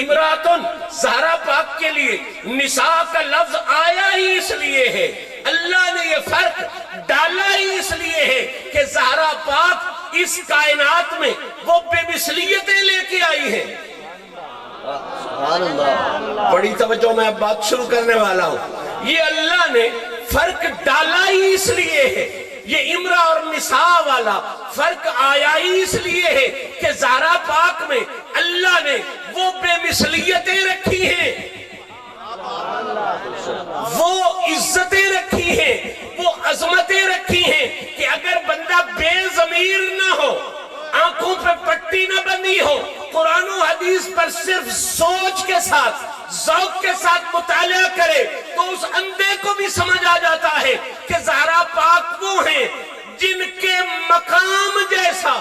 امراتن, زہرا پاک کے لیے نساء کا لفظ آیا ہی اس لیے ہے, اللہ نے یہ فرق ڈالا ہی اس لیے ہے کہ زہرا پاک اس کائنات میں وہ بے مثلیتیں لے کے آئی ہیں. سبحان اللہ. بڑی توجہ میں اب بات شروع کرنے والا ہوں. یہ اللہ نے فرق ڈالا ہی اس لیے ہے, یہ امرا اور نساء والا فرق آیا ہی اس لیے ہے کہ زہرا پاک میں اللہ نے وہ بے مثلیتیں رکھی ہیں, وہ عزتیں رکھی ہیں, وہ عظمتیں رکھی ہیں کہ اگر بندہ بے ضمیر نہ ہو, آنکھوں پہ پٹی نہ بندی ہو, قرآن و حدیث پر صرف سوچ کے ساتھ, ذوق کے ساتھ مطالعہ کرے تو اس اندھے کو بھی سمجھ آ جاتا ہے کہ زہرا پاک وہ ہیں جن کے مقام جیسا.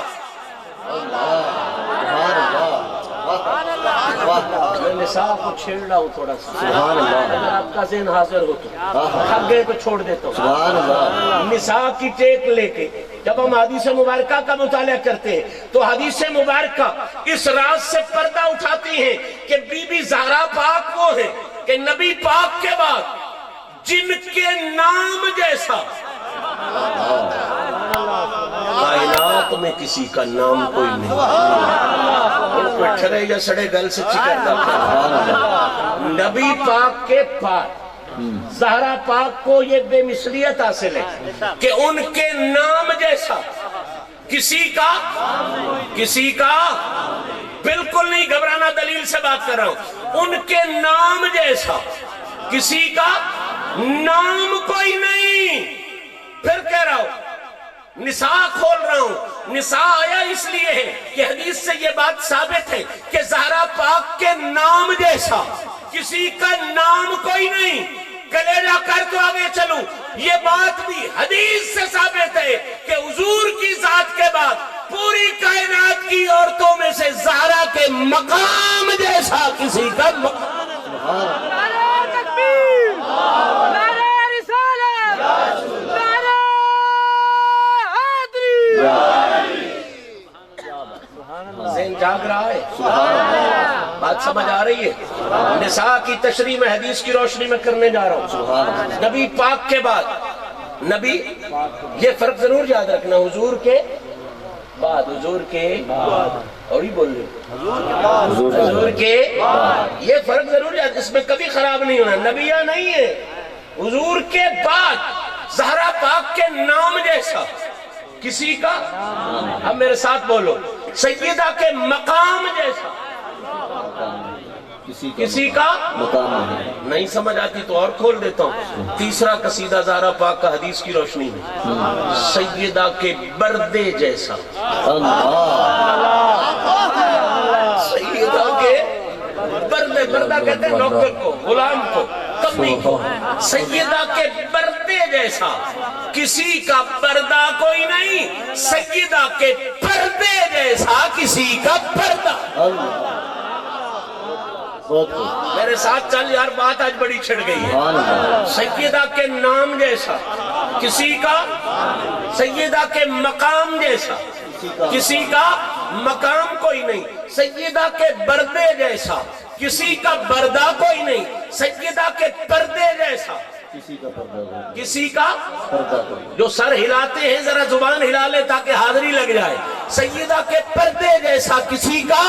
میں نساء کو چھیڑ رہا ہوں تھوڑا سا, اگر آپ کا ذہن حاضر ہو تو تھک گئے تو چھوڑ دیتا ہوں. نساء کی ٹیک لے کے جب ہم حدیث مبارکہ کا مطالعہ کرتے ہیں تو حدیث مبارکہ اس راز سے پردہ اٹھاتی ہیں کہ بی بی زہرا پاک وہ ہیں کہ نبی پاک کے بعد جن کے نام جیسا کائنات میں کسی کا نام کوئی نہیں. پٹھرے یا سڑے گل سے چکرتا نبی پاک کے پاس زہرا پاک کو یہ بے مثلیت حاصل ہے کہ ان کے نام جیسا کسی کا بالکل نہیں گھبرانا, دلیل سے بات کر رہا ہوں, ان کے نام جیسا کسی کا نام کوئی نہیں. پھر کہہ رہا ہوں نساء کھول رہا ہوں, نساء آیا اس لیے ہے کہ حدیث سے یہ بات ثابت ہے کہ زہرا پاک کے نام جیسا کسی کا نام کوئی نہیں. کلیجہ کر تو آگے چلوں, یہ بات بھی حدیث سے ثابت ہے کہ حضور کی ذات کے بعد پوری کائنات کی عورتوں میں سے زہرا کے مقام جیسا کسی کا مقام. ذہن جاگ رہا ہے, بات سمجھ آ رہی ہے. نساء کی تشریح میں حدیث کی روشنی میں کرنے جا رہا ہوں. نبی پاک کے بعد, نبی یہ فرق ضرور یاد رکھنا, حضور کے بعد, حضور کے اور ہی بول رہے حضور کے یہ فرق ضرور یاد, اس میں کبھی خراب نہیں ہونا. نبیہ نہیں ہے, حضور کے بعد زہرا پاک کے نام جیسا کسی کا, اب میرے ساتھ بولو, سیدہ کے مقام جیسا کسی کا مقام نہیں. سمجھ آتی تو اور کھول دیتا ہوں. تیسرا قصیدہ زہرا پاک کا حدیث کی روشنی میں, سیدہ کے بردے جیسا, سیدہ کے بردے, بردہ کہتے ہیں نوکر کو, غلام کو, کم نہیں، سیدہ کے پردے جیسا کسی کا پردہ کوئی نہیں، سیدہ کے پردے جیسا کسی کا پردہ۔ میرے ساتھ چل یار، بات آج بڑی چھڑ گئی ہے۔ سیدہ کے نام جیسا کسی کا، سیدہ کے مقام جیسا کسی کا مقام کوئی نہیں، سیدہ کے بردے جیسا کسی کا بردہ کوئی نہیں، سیدہ کے پردے جیسا کسی کا جو سر ہلاتے ہیں ذرا زبان ہلا لے تاکہ حاضری لگ جائے، سیدہ کے پردے جیسا کسی کا۔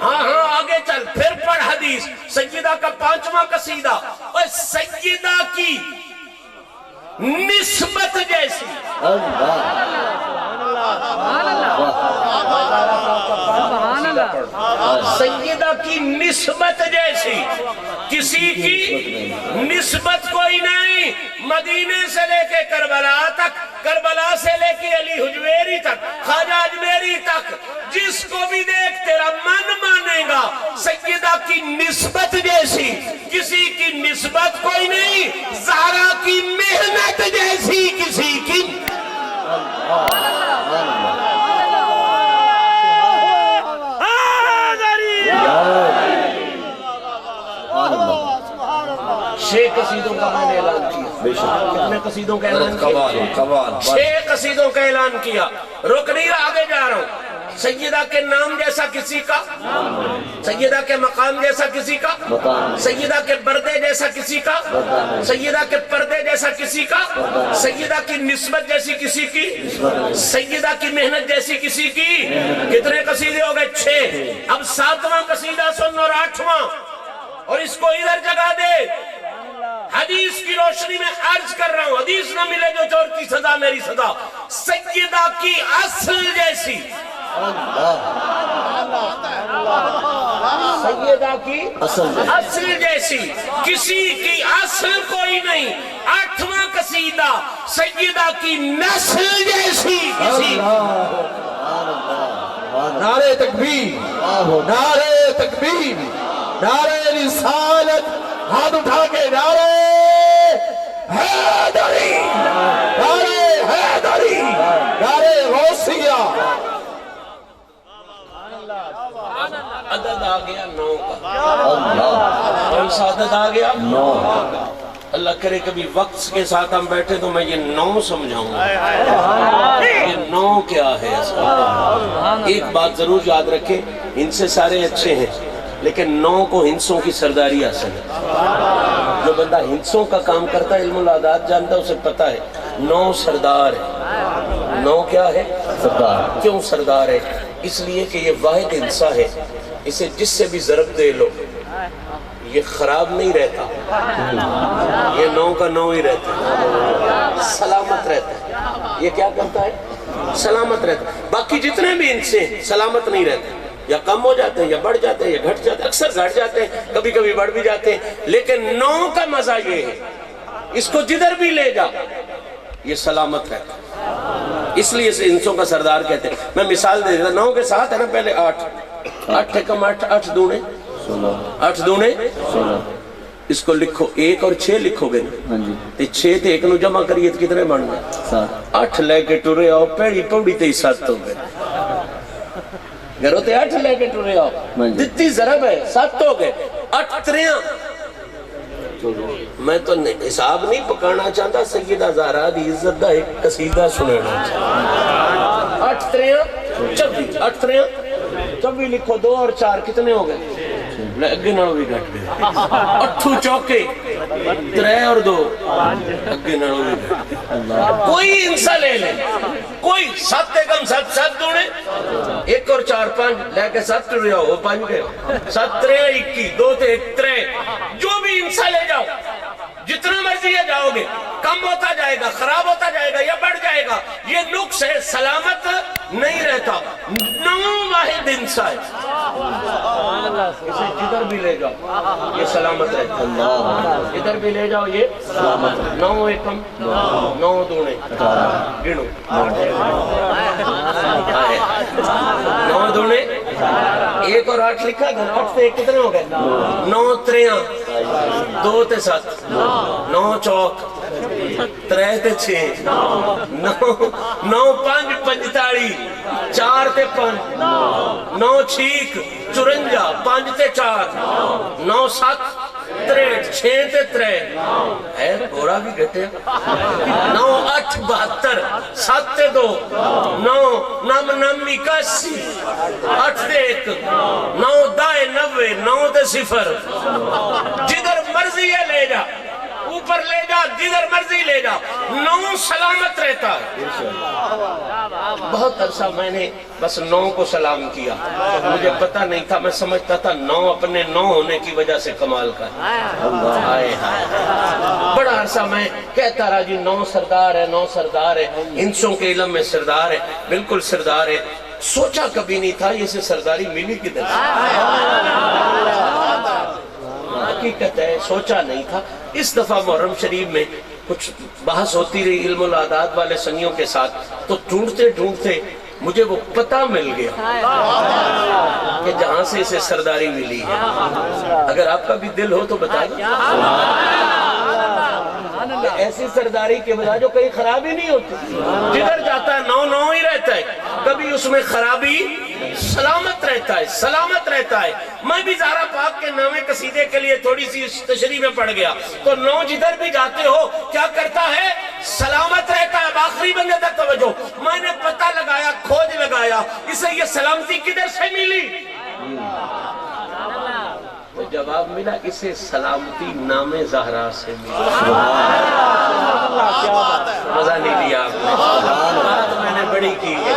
ہاں آگے چل، پھر پڑھ حدیث، سیدہ کا 5واں قصیدہ، اور سیدہ کی نسبت جیسی، سیدہ کی نسبت جیسی کسی کی نسبت کوئی نہیں، مدینے سے لے کے کربلا تک، کربلا سے لے کے علی حجویری تک، خواجہ اجمیری تک، جس کو بھی دیکھ تیرا من مانے گا، سیدہ کی نسبت جیسی کسی کی نسبت کوئی نہیں، زہرا کی محنت جیسی کسی کی۔ چھ قصیدوں کا میں نے اعلان کیا، کتنے قصیدوں کا اعلان کیا؟ 6 قصیدوں کا اعلان کیا، رک نہیں رہا، آگے جا رہا ہوں۔ سیدہ کے نام جیسا کسی کا، سیدہ کے مقام جیسا کسی کا، سیدہ کے بردے جیسا کسی کا، سیدہ کے پردے جیسا کسی کا، سیدہ کی نسبت جیسی کسی کی، سیدہ کی محنت جیسی کسی کی۔ کتنے قصیدے ہو گئے؟ 6۔ اب 7واں قصیدہ سن اور 8واں، اور اس کو ادھر جگہ دے۔ حدیث کی روشنی میں عرض کر رہا ہوں، حدیث نہ ملے جو چور کی سزا میری سزا، سیدہ کی اصل جیسی، سیدہ کی اصل جیسی کسی کی اصل کوئی نہیں۔ 8واں قصیدہ، سیدہ کی نسل جیسی کسی۔ نعرہ تکبیر، نعرہ تکبیر، نعرہ رسالت، ہاتھ اٹھا کے نعرہ حیدری، نعرہ حیدری، نعرہ غوثیہ۔ عدد آ گیا 9 کا، کون سا عدد آ گیا؟ 9۔ اللہ کرے کبھی وقت کے ساتھ ہم بیٹھے تو میں یہ 9 سمجھاؤں گا، یہ 9 کیا ہے اس کا۔ ایک بات ضرور یاد رکھیں، ان سے سارے اچھے ہیں لیکن 9 کو ہنسوں کی سرداری حاصل ہے۔ جو بندہ ہنسوں کا کام کرتا ہے، علم العادات جانتا ہے، اسے پتہ ہے 9 سردار ہے۔ 9 کیا ہے؟ سردار۔ کیوں سردار ہے؟ اس لیے کہ یہ واحد ہنسا ہے، اسے جس سے بھی ضرب دے لو یہ خراب نہیں رہتا، یہ 9 کا 9 ہی رہتا ہے، سلامت رہتا ہے۔ یہ کیا کرتا ہے؟ سلامت رہتا ہے۔ باقی جتنے بھی ہنسے سلامت نہیں رہتے، یا کم ہو جاتے ہیں، یا بڑھ جاتے ہیں، یا گھٹ جاتے ہیں، اکثر گھٹ جاتے ہیں، کبھی کبھی بڑھ بھی جاتے ہیں، لیکن 9 کا مزہ یہ ہے، اس کو جدھر بھی لے جا یہ سلامت رہتا ہے، اس لیے اسے ہنسوں کا سردار کہتے ہیں۔ میں مثال دے دیتا، 9 کے ساتھ ہے نا، پہلے 8 کم 8 دونے 8 دونے 16، اس کو لکھو، 1 اور 6 لکھو گے نا، 6 تے 1 نو جمع کریے تو کتنے بن گئے؟ 8 لے کے ٹرے آؤ، پیڑی پوڑی تے 7 ہو گئے، گھروں تے 8 لے کے ٹرے آؤ، جتنی ضرب ہے 7 ہو گئے، 8 تریاں۔ میں تو حساب نہیں پکانا چاہتا، سیدہ زہرا دی عزت دا ایک قصیدہ سننا چاہتا۔ 8 تریاں 24، 8 تریاں 24 لکھو، 2 اور 4 کتنے ہو گئے؟ اگے نالوں بھی گھٹ گئے۔ 8 چوکے 3 اور 2 اگے نالوں بھی گھٹ گئے۔ کوئی انسا لے لے، کوئی 7 کم 7 دونے، 1 اور 4 5 لے کے 7 ٹرے آؤ، وہ 5 گئے، 7 3 21، 2 تے 1 3، جو بھی انسا لے جاؤ، جتنا مرضی ہے جاؤ گے، کم ہوتا جائے گا، خراب ہوتا جائے گا، یا بڑھ جائے گا، یہ نقص ہے، سلامت نہیں رہتا۔ 9 واحد انسا ہے، اسے جدھر بھی لے جاؤ یہ سلامت رہتا ہے، جدھر بھی لے جاؤ یہ سلامت ہے۔ 9 ایکم 9 دونے گنو، 9 دونے ایک اور 8 لکھا تھا، 8 سے 1 کتنے ہو گئے؟ 9 تریاں 2 تے 7 9 چوک 3 تے 6 9 5 45 4 تے 5 9 چھیک 54 5 تے 4 9 7 63 6 تے 3 ہے گورا بھی گھٹے 9 8 72 7 تے 2 9 9 9 81 8 تے 1 9 10 90 9 تے 0 جدھر مرضی ہے لے جا اوپر لے جا جدھر مرضی لے جا 9 سلامت رہتا ہے۔ بہت عرصہ میں نے بس 9 کو سلام کیا، مجھے پتہ نہیں تھا، میں سمجھتا تھا 9 اپنے 9 ہونے کی وجہ سے کمال کا ہے۔ بڑا عرصہ میں کہتا رہا جی 9 سردار ہے 9 سردار ہے، انسوں کے علم میں سردار ہے، بالکل سردار ہے۔ سوچا کبھی نہیں تھا یہ سے سرداری ملی کدھر حقیقت ہے، سوچا نہیں تھا۔ اس دفعہ محرم شریف میں کچھ بحث ہوتی رہی علم العادات والے سنگیوں کے ساتھ، تو ڈھونڈتے ڈھونڈتے مجھے وہ پتہ مل گیا کہ جہاں سے اسے سرداری ملی ہے۔ اگر آپ کا بھی دل ہو تو بتا دو، ایسی سرداری کے بجائے جو کہیں خرابی نہیں ہوتی، جدھر جاتا ہے 9 ہی رہتا ہے، کبھی اس میں خرابی سلامت رہتا ہے، سلامت رہتا ہے۔ میں بھی زہرا پاک کے نامے قصیدے کے لیے تھوڑی سی تشریح میں پڑ گیا، تو 9 جدھر بھی جاتے ہو کیا کرتا ہے؟ سلامت رہتا ہے۔ آخری بندے تک توجہ، میں نے پتہ لگایا، کھوج لگایا اسے یہ سلامتی کدھر سے ملی؟ تو جواب ملا اسے سلامتی نام زہرا سے ملی۔ مزہ نہیں لیا آپ نے، بات میں نے بڑی کی ہے،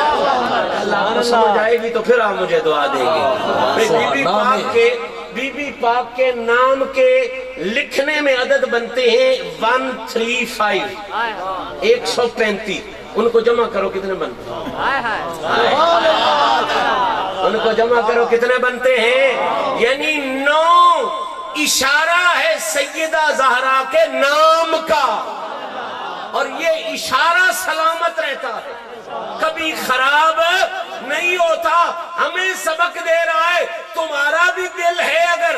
اللہ کو سمجھ آئے گی تو پھر آپ مجھے دعا دیں گے۔ بی بی پاک کے نام کے لکھنے میں عدد بنتے ہیں 135 135، ان کو جمع کرو کتنے بنتے ہیں؟ ان کو جمع کرو کتنے بنتے ہیں؟ یعنی 9 اشارہ ہے سیدہ زہرا کے نام کا، اور یہ اشارہ سلامت رہتا ہے، کبھی خراب نہیں ہوتا۔ ہمیں سبق دے رہا ہے تمہارا بھی دل ہے اگر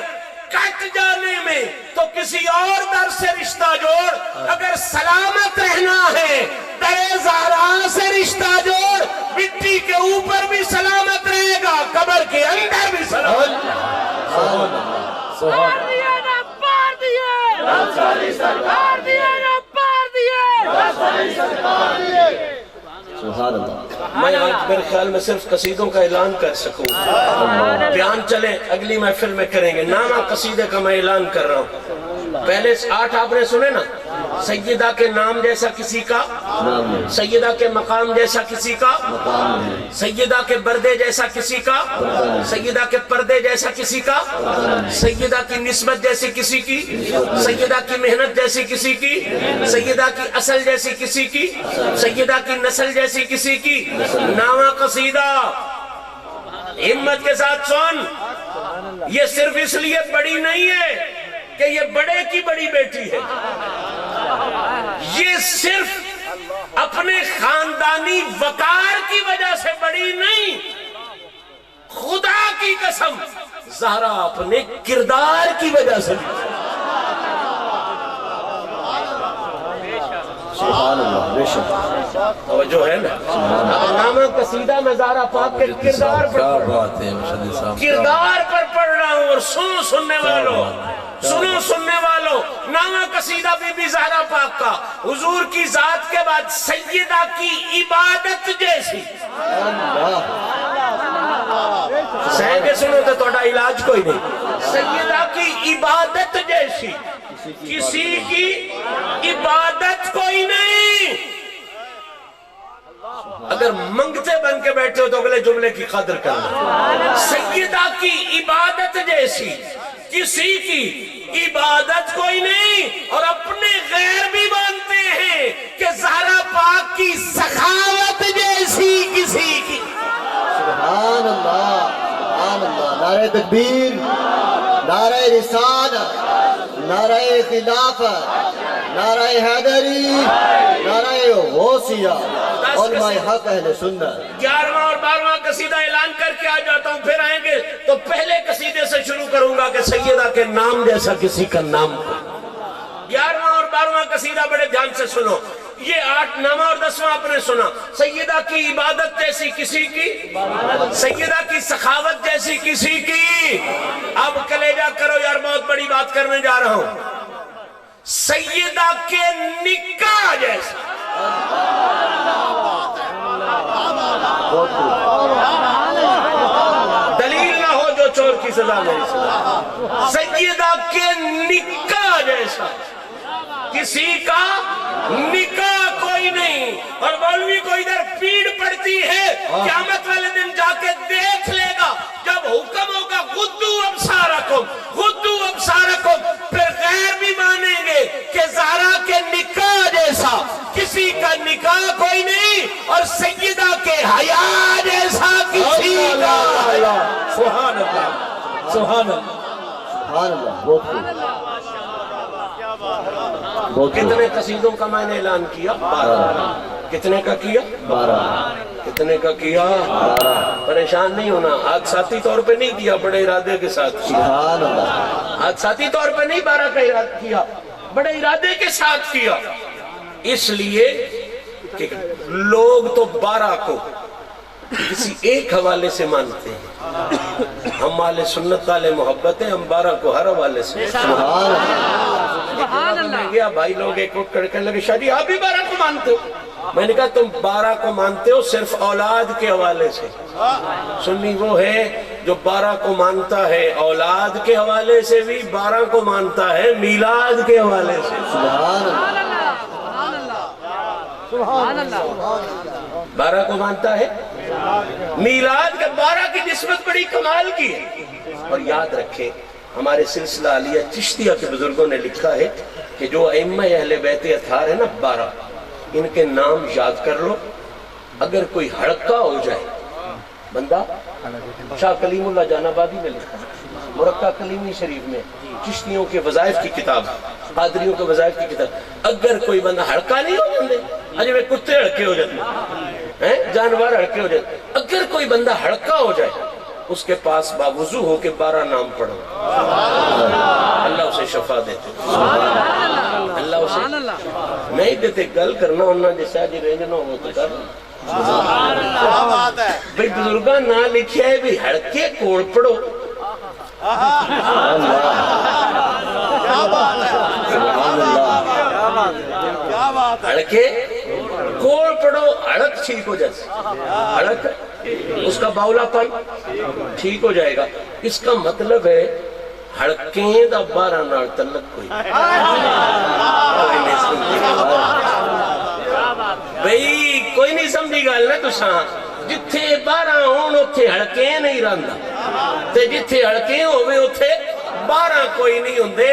کٹ جانے میں تو کسی اور در سے رشتہ جوڑ، اگر سلامت رہنا ہے در زہرا سے رشتہ جوڑ، مٹی کے اوپر بھی سلامت رہے گا، قبر کے اندر بھی سلامت میں آج میرے خیال میں صرف قصیدوں کا اعلان کر سکوں، بیان چلیں اگلی محفل میں کریں گے۔ نامہ قصیدے کا میں اعلان کر رہا ہوں۔ پہلے 8 آپ نے سنے نا، سیدہ کے نام جیسا کسی کا، سیدہ کے مقام جیسا کسی کا، سیدہ کے بردے جیسا کسی کا، سیدہ کے پردے جیسا کسی کا، سیدہ کی نسبت جیسی کسی کی، سیدہ کی محنت جیسی کسی کی، سیدہ کی اصل جیسی کسی کی، سیدہ کی نسل جیسی کسی کی۔ نامہ قصیدہ ہمت کے ساتھ سن، یہ صرف اس لیے بڑی نہیں ہے کہ یہ بڑے کی بڑی بیٹی ہے، یہ صرف اپنے خاندانی وقار کی وجہ سے بڑی نہیں، خدا کی قسم زہرا اپنے کردار کی وجہ سے۔ جو ہے نا نامہ قصیدہ میں زہرا پاک کے کردار پر پڑھ رہا ہوں، اور سننے والوں نامہ قصیدہ بی بی زہرا پاک کا حضور کی ذات کے بعد سیدہ کی عبادت جیسی، سہ کے سنو تو توڑا علاج کوئی نہیں، سیدہ کی عبادت جیسی کسی کی عبادت کوئی نہیں۔ اگر منگتے بن کے بیٹھے ہو تو اگلے جملے کی قدر کرنا، سیدہ کی عبادت جیسی کسی کی عبادت کوئی نہیں، اور اپنے غیر بھی مانتے ہیں کہ زہرا پاک کی سخاوت جیسی کسی کی۔ سبحان اللہ، سبحان اللہ، نعرہ تکبیر، نعرہ رسالت، نعرہ خلافت، نعرہ حیدری، نعرہ غوثیہ، علماء حق اہل سنت۔ 11واں اور 12واں قصیدہ اعلان کر کے آ جاتا ہوں، پھر آئیں گے تو پہلے قصیدے سے شروع کروں گا کہ سیدہ کے نام جیسا کسی کا نام کو۔ 11واں اور 12واں قصیدہ بڑے دھیان سے سنو، یہ 8 9واں اور 10واں آپ نے سنا۔ سیدہ کی عبادت جیسی کسی کی، سیدہ کی سخاوت جیسی کسی کی۔ اب کلیجہ کرو یار، بہت بڑی بات کرنے جا رہا ہوں۔ سیدہ کے نکاح جیسا، دلیل نہ ہو جو چور کی سزا میری سزا، سیدہ کے نکاح جیسا کسی کا نکاح کوئی نہیں۔ اور مولوی کو ادھر پیڑ پڑتی ہے، قیامت والے دن جا کے دیکھ لے گا جب حکم ہوگا غدو ابصارکم، غدو ابصارکم، پھر غیر بھی مانیں گے کہ زہرا کے نکاح جیسا کسی کا نکاح کوئی نہیں، اور سیدہ کے حیا جیسا کسی کا۔ سبحان اللہ، سبحان اللہ، سبحان اللہ، بہت خوب۔ کتنے قصیدوں کا میں نے اعلان کیا؟ 12۔ کتنے کا کیا؟ 12۔ کتنے کا کیا؟ 12۔ پریشان نہیں ہونا، حادثاتی طور پہ نہیں کیا، بڑے ارادے کے ساتھ کیا۔ سبحان اللہ۔ حادثاتی طور پہ نہیں 12 کا ارادہ کیا، بڑے ارادے کے ساتھ کیا۔ اس لیے کہ لوگ تو 12 کو کسی ایک حوالے سے مانتے ہیں، ہم اہل سنت والے محبت ہیں، ہم 12 کو ہر حوالے سے۔ سبحان اللہ۔ میں گیا، بھائی لوگ ایک وقت کڑکنے لگے، شاہ جی آپ بھی 12 کو مانتے ہو؟ میں نے کہا تم 12 کو مانتے ہو صرف اولاد کے حوالے سے، سنی وہ ہے جو 12 کو مانتا ہے اولاد کے حوالے سے بھی، 12 کو مانتا ہے میلاد کے حوالے سے۔ سبحان اللہ۔ 12 کو مانتا ہے میلاد کے، 12 کی نسبت بڑی کمال کی ہے۔ اور یاد رکھیں ہمارے سلسلہ علیہ چشتیہ کے بزرگوں نے لکھا ہے کہ جو ائمہ اہل بیت اطہار ہے نا 12، ان کے نام یاد کر لو، اگر کوئی ہڑکا ہو جائے بندہ، شاہ کلیم اللہ جان آبادی نے لکھا مرقع کلیمی شریف میں، چشتیوں کے وظائف کی کتاب، قادریوں کے وظائف کی کتاب، اگر کوئی بندہ ہڑکا نہیں ہو جاندے، اجے میں کتے ہڑکے ہو جاتے، جانور ہڑکے ہو جاتے، اگر کوئی بندہ ہڑکا ہو جائے اس کے پاس باوضو ہو کے 12 نام پڑھو، اللہ اسے شفا دیتے، اللہ اسے نہیں دیتے۔ گل کرنا ہونا جیسا جی رینجنا ہو تو کر بھئی بزرگاں نہ لکھیا ہے بھی ہڑکے کوڑ پڑھو، ہڑکے کوڑ پڑھو، ہڑک ٹھیک ہو جائے، ہڑک اس کا باولا پن ٹھیک ہو جائے گا۔ اس کا مطلب ہے ہڑکیں دا 12 نال تعلق کوئی بھئی کوئی نہیں سمجھی گل نا تساں، جتھے 12 ہون اتھے ہڑکیں نہیں رہندا، تے جتھے ہڑکیں ہوئے اتھے 12 کوئی نہیں ہوندے۔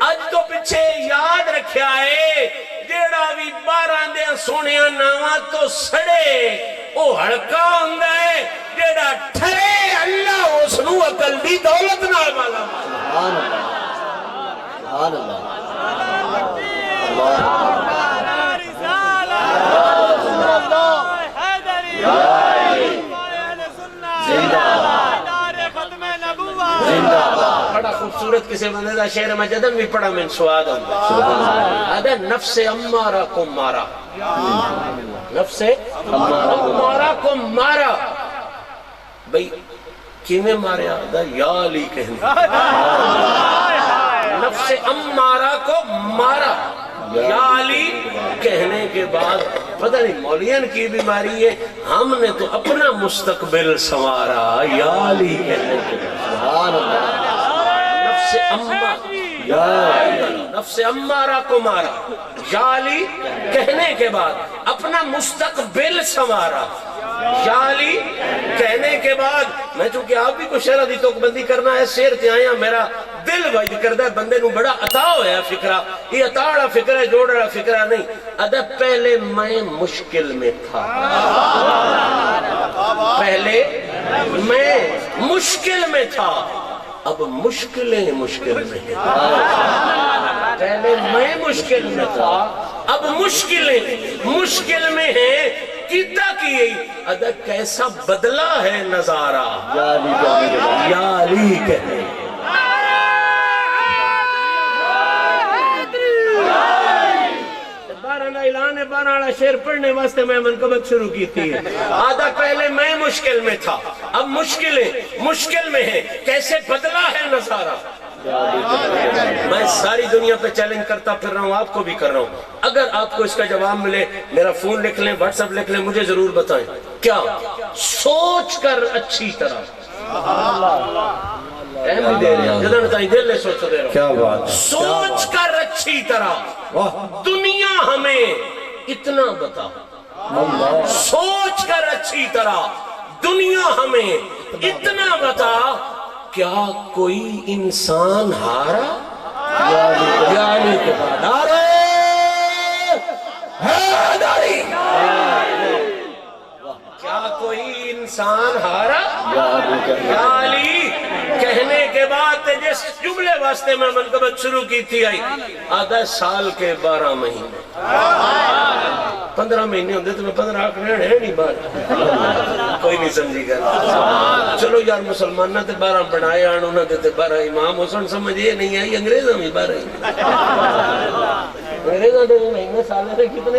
اج تو پیچھے یاد رکھیا ہے جیڑا بھی 12 دے سونیاں ناواں تو سڑے او ہڑکا ہوندا ہے، جیڑا ٹھرے اللہ اس نو عقل دی دولت نال والا۔ سبحان اللہ، سبحان اللہ۔ بڑا خوبصورت کسی بندے دا شعر مجدن بھی پڑھا من سواد آدھا نفس امارہ کو مارا، نفس امارہ کو مارا، بھئی کیویں ماریا؟ آدھا یا علی کہنے، نفس امارہ کو مارا یا علی کہنے کے بعد پتہ نہیں مولین کی بیماری ہے، ہم نے تو اپنا مستقبل سنوارا یا علی کہنے کے بعد۔ سبحان اللہ۔ نفس امارہ کو مارا یا علی کہنے کے بعد اپنا مستقبل سنوارا، یا علی کہنے کے بعد میں چونکہ آپ بھی کو شرح دی تو بندی کرنا ہے، شیر تے آیا میرا دل وجد کردہ ہے، بندے نو بڑا عطا ہویا فکرہ، یہ عطاڑا فکرہ ہے، جوڑا فکرہ نہیں۔ ادھا پہلے میں مشکل میں تھا، پہلے میں مشکل میں تھا، اب مشکلیں مشکل میں ہیں، پہلے میں مشکل میں تھا اب مشکلیں مشکل میں ہیں، کیتا کی ادا کیسا بدلا ہے نظارہ یا علی کہنے کے بعد یا علی کہنے اعلان 12 والا شعر پڑھنے واسطے میں منقبت شروع کی تھی آدھا پہلے میں مشکل میں تھا اب مشکل میں ہے کیسے بدلا ہے نظارہ میں ساری دنیا پہ چیلنج کرتا پھر رہا ہوں آپ کو بھی کر رہا ہوں اگر آپ کو اس کا جواب ملے میرا فون لکھ لیں واٹس ایپ لکھ لیں مجھے ضرور بتائیں کیا سوچ کر اچھی طرح کیا بات سوچ کر اچھی طرح دنیا ہمیں اتنا بتا سوچ کر اچھی طرح دنیا ہمیں اتنا بتا کیا کوئی انسان ہارا یا علی کے بعد نعرہ حیدری کیا کوئی انسان ہارا یا علی کہنے کے بعد جس جملے واسطے میں منقبت شروع کی تھی آئی آدھا سال کے 12 مہینے 15 مہینے ہوندے تو میں 15 آکڑے ہیں نہیں بار کوئی نہیں سمجھی گا چلو یار مسلمانہ تے 12 بنائے آنونا تے 12 امام حسن سمجھے نہیں آئی انگریزہ میں 12 انگریزہ دے مہینے سالے رہے کتنے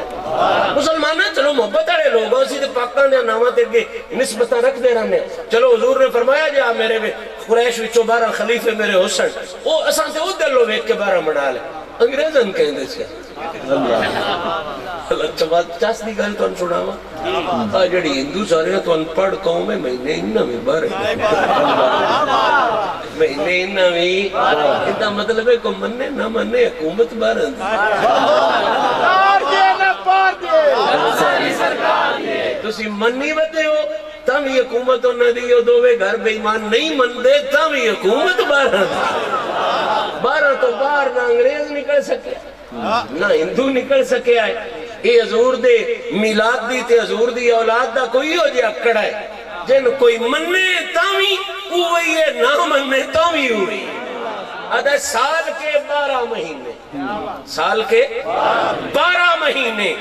مسلمانہ چلو محبت آرے لوگوں اسی تے پاکستان دے نامہ تے گے نسبتہ رکھ دے رہنے چلو حضور نے فرمایا جا میرے قریش وچوں 12 خلیفے میرے حسن او اساں تے او دلو ویکھ کے 12 بنا لے انگریزن کہندے سے اللہ چاس دی گل تو ان سناوا جڑی ہندو سارے تو ان پڑھ قوم ہے مہینے انہاں میں 12 مہینے انہاں میں انہاں مطلب ہے کو مننے نہ مننے حکومت 12 تسی منی بدے ہو تم ہی حکومت نہ دیو دووے گھر بے ایمان نہیں من دے تم ہی حکومت 12 تو باہر نہ انگریز نکل سکے نہ ہندو نکل سکے آئے یہ حضور دے میلاد دی تے حضور دی اولاد دا کوئی ہو جے اکڑ ہے جن کوئی مننے تاوی ہوئی ہے نہ مننے تاوی ہوئی ادھا سال کے 12 مہینے سال کے 12 مہینے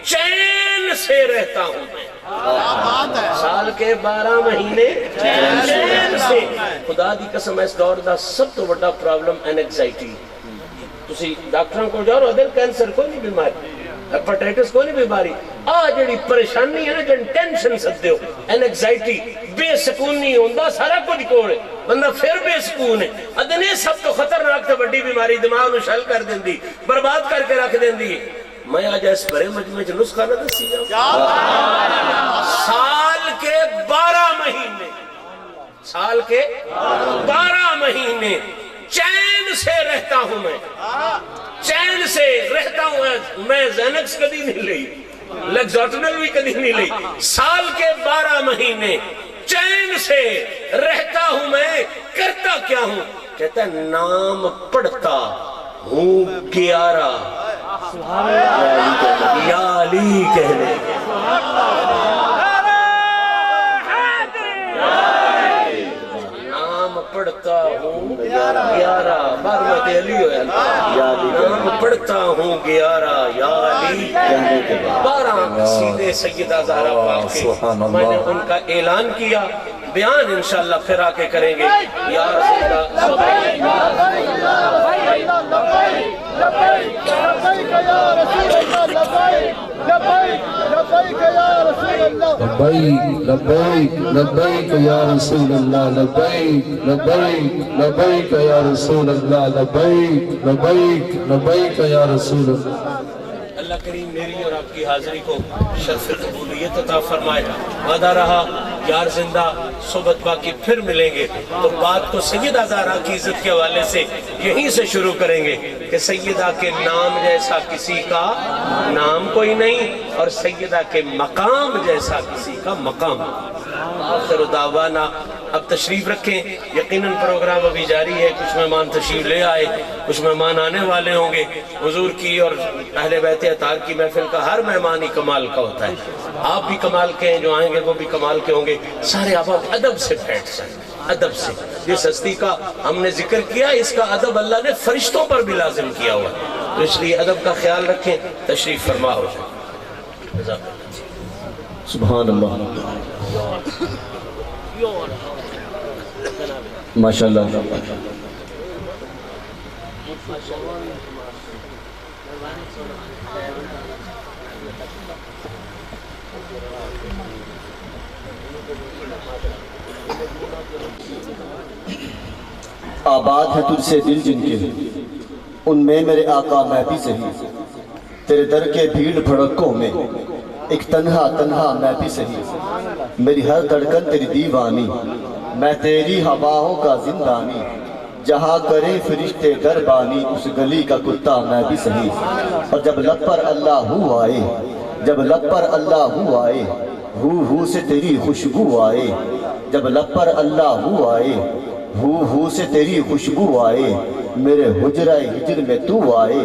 چین سے رہتا ہوں میں سال کے 12 مہینے چین سے خدا دی قسم اس دور دا سب تو بڑا پرابلم اینگزائٹی تسی ڈاکٹروں کو جاؤ دل کینسر کوئی نہیں بیماری ہیپاٹائٹس کوئی نہیں بیماری جڑی پریشانی ہے نا جن ٹینشن سکتے ہو اینگزائٹی بے سکونی ہوندا سارا کچھ کوڑے بندہ پھر بے سکون ہے ادنے سب تو خطرناک تے بڑی بیماری دماغ نو شل کر دیندی برباد کر کے رکھ دیندی میں آج اس بڑے مجمع چ نسخہ نہ دسی جاؤں سال کے 12 مہینے سال کے 12 مہینے چین سے رہتا ہوں میں چین سے رہتا ہوں میں زینکس کدی نہیں لئی لیکزوٹنل بھی کدی نہیں لئی سال کے 12 مہینے چین سے رہتا ہوں میں کرتا کیا ہوں کہتا ہے نام پڑھتا ہوں 11 یا علی کہنے نام پڑھتا ہوں 11 بار میں علی ہویا نام پڑھتا ہوں 11 یا علی 12 سیدھے سیدہ زہرا پاک کے میں نے ان کا اعلان کیا بیان انشاءاللہ پھر آ کے کریں گے یا رسول لبیک لبیک یا رسول اللہ لبیک لبیک لبیک یا رسول اللہ لبیک لبیک لبیک یا رسول اللہ اللہ کریم میری اور آپ کی حاضری کو شرف قبولیت عطا فرمائے وعدہ رہا یار زندہ صحبت باقی پھر ملیں گے تو بات کو سیدہ زہرا کی عزت کے حوالے سے یہیں سے شروع کریں گے کہ سیدہ کے نام جیسا کسی کا نام کوئی نہیں اور سیدہ کے مقام جیسا کسی کا مقام آخر دعوانا اب تشریف رکھیں یقیناً پروگرام ابھی جاری ہے کچھ مہمان تشریف لے آئے کچھ مہمان آنے والے ہوں گے حضور کی اور اہل بیت اطہار کی محفل کا ہر مہمان ہی کمال کا ہوتا ہے آپ بھی کمال کے ہیں جو آئیں گے وہ بھی کمال کے ہوں گے سارے آپ ادب سے بیٹھ جائیں ادب سے جس ہستی کا ہم نے ذکر کیا اس کا ادب اللہ نے فرشتوں پر بھی لازم کیا ہوا تو اس لیے ادب کا خیال رکھیں تشریف فرما ہو جائیں سبحان اللہ ماشاءاللہ آباد ہے تجھ سے دل جن کے ان میں میرے آقا میں بھی صحیح تیرے در کے بھیڑ بھڑکوں میں ایک تنہا تنہا میں بھی صحیح میری ہر دھڑکن تیری دیوانی میں تیری ہواؤں کا زندانی جہاں کرے فرشتے دربانی اس گلی کا کتا میں بھی صحیح اور جب لب پر اللہ ہو آئے جب لب پر اللہ ہو آئے ہو سے تیری خوشبو آئے جب لب پر اللہ ہو آئے ہو سے تیری خوشبو آئے میرے حجرہ ہجر میں تو آئے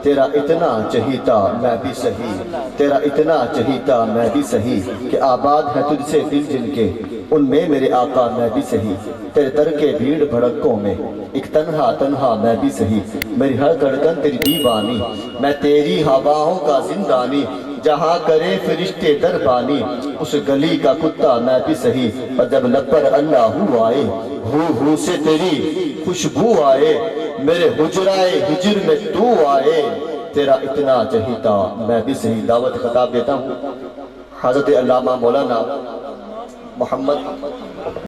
تیرا اتنا چہیتا میں بھی صحیح تیرا اتنا چہیتا میں بھی صحیح کہ آباد ہے تجھ سے دل جن کے ان میں میرے آقا میں بھی صحیح تیرے در کے بھیڑ بھڑکوں میں ایک تنہا تنہا میں بھی صحیح میری ہر دھڑکن تیری دیوانی میں تیری ہواؤں کا زندانی جہاں کرے فرشتے دربانی اس گلی کا کتا میں بھی صحیح اور جب لب پر اللہ ہو آئے ہو سے تیری خوشبو آئے میرے حجرہ ہجر میں تو آئے تیرا اتنا چہیتا میں بھی صحیح دعوت خطاب دیتا ہوں حضرت علامہ مولانا محمد